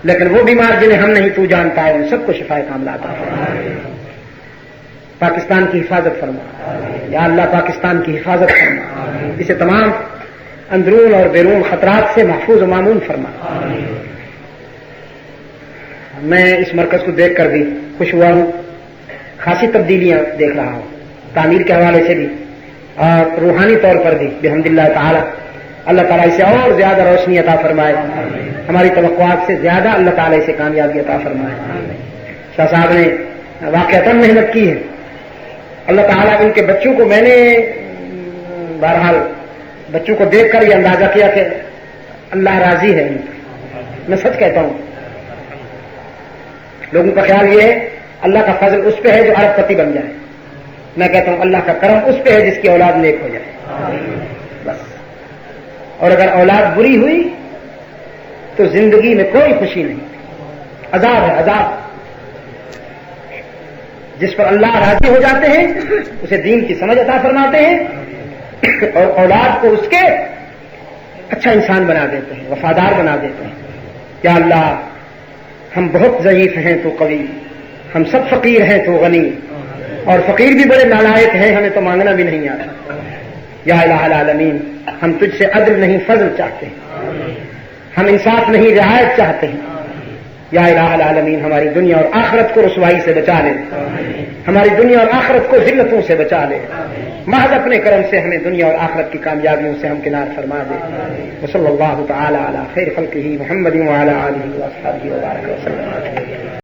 لیکن وہ بیمار جنہیں ہم نہیں تو جانتا ہے ان سب کو شفائے کاملہ عطا فرما. پاکستان کی حفاظت فرما. یا اللہ پاکستان کی حفاظت فرما. اسے تمام اندرون اور بیرون خطرات سے محفوظ و معمون فرما. میں اس مرکز کو دیکھ کر بھی خوش ہوا ہوں. خاصی تبدیلیاں دیکھ رہا ہوں, تعمیر کے حوالے سے بھی اور روحانی طور پر بھی بحمداللہ تعالی. اللہ تعالیٰ اسے اور زیادہ روشنی عطا فرمائے. ہماری توقعات سے زیادہ اللہ تعالیٰ اسے کامیابی عطا فرمائے. شاہ صاحب نے واقعتاً محنت کی ہے. اللہ تعالیٰ ان کے بچوں کو, میں نے بہرحال بچوں کو دیکھ کر یہ اندازہ کیا کہ اللہ راضی ہے. میں سچ کہتا ہوں, لوگوں کا خیال یہ ہے اللہ کا فضل اس پہ ہے جو ارب پتی بن جائے. میں کہتا ہوں اللہ کا کرم اس پہ ہے جس کی اولاد نیک ہو جائے بس. اور اگر اولاد بری ہوئی تو زندگی میں کوئی خوشی نہیں, عذاب ہے عذاب. جس پر اللہ راضی ہو جاتے ہیں اسے دین کی سمجھ عطا فرماتے ہیں اور اولاد کو اس کے اچھا انسان بنا دیتے ہیں, وفادار بنا دیتے ہیں. یا اللہ ہم بہت ضعیف ہیں تو قوی, ہم سب فقیر ہیں تو غنی, اور فقیر بھی بڑے نالائق ہیں, ہمیں تو مانگنا بھی نہیں آتا. یا الہ العالمین ہم تجھ سے عدل نہیں فضل چاہتے ہیں, ہم انصاف نہیں رعایت چاہتے ہیں. یا الہ العالمین ہماری دنیا اور آخرت کو رسوائی سے بچا لے, ہماری دنیا اور آخرت کو ذلتوں سے بچا لے. محض اپنے کرم سے ہمیں دنیا اور آخرت کی کامیابیوں سے ہم کنار فرما دے. وصلی اللہ تعالی علی خیر خلقہ محمد وعلی آلہ واصحابہ وبارک وسلم.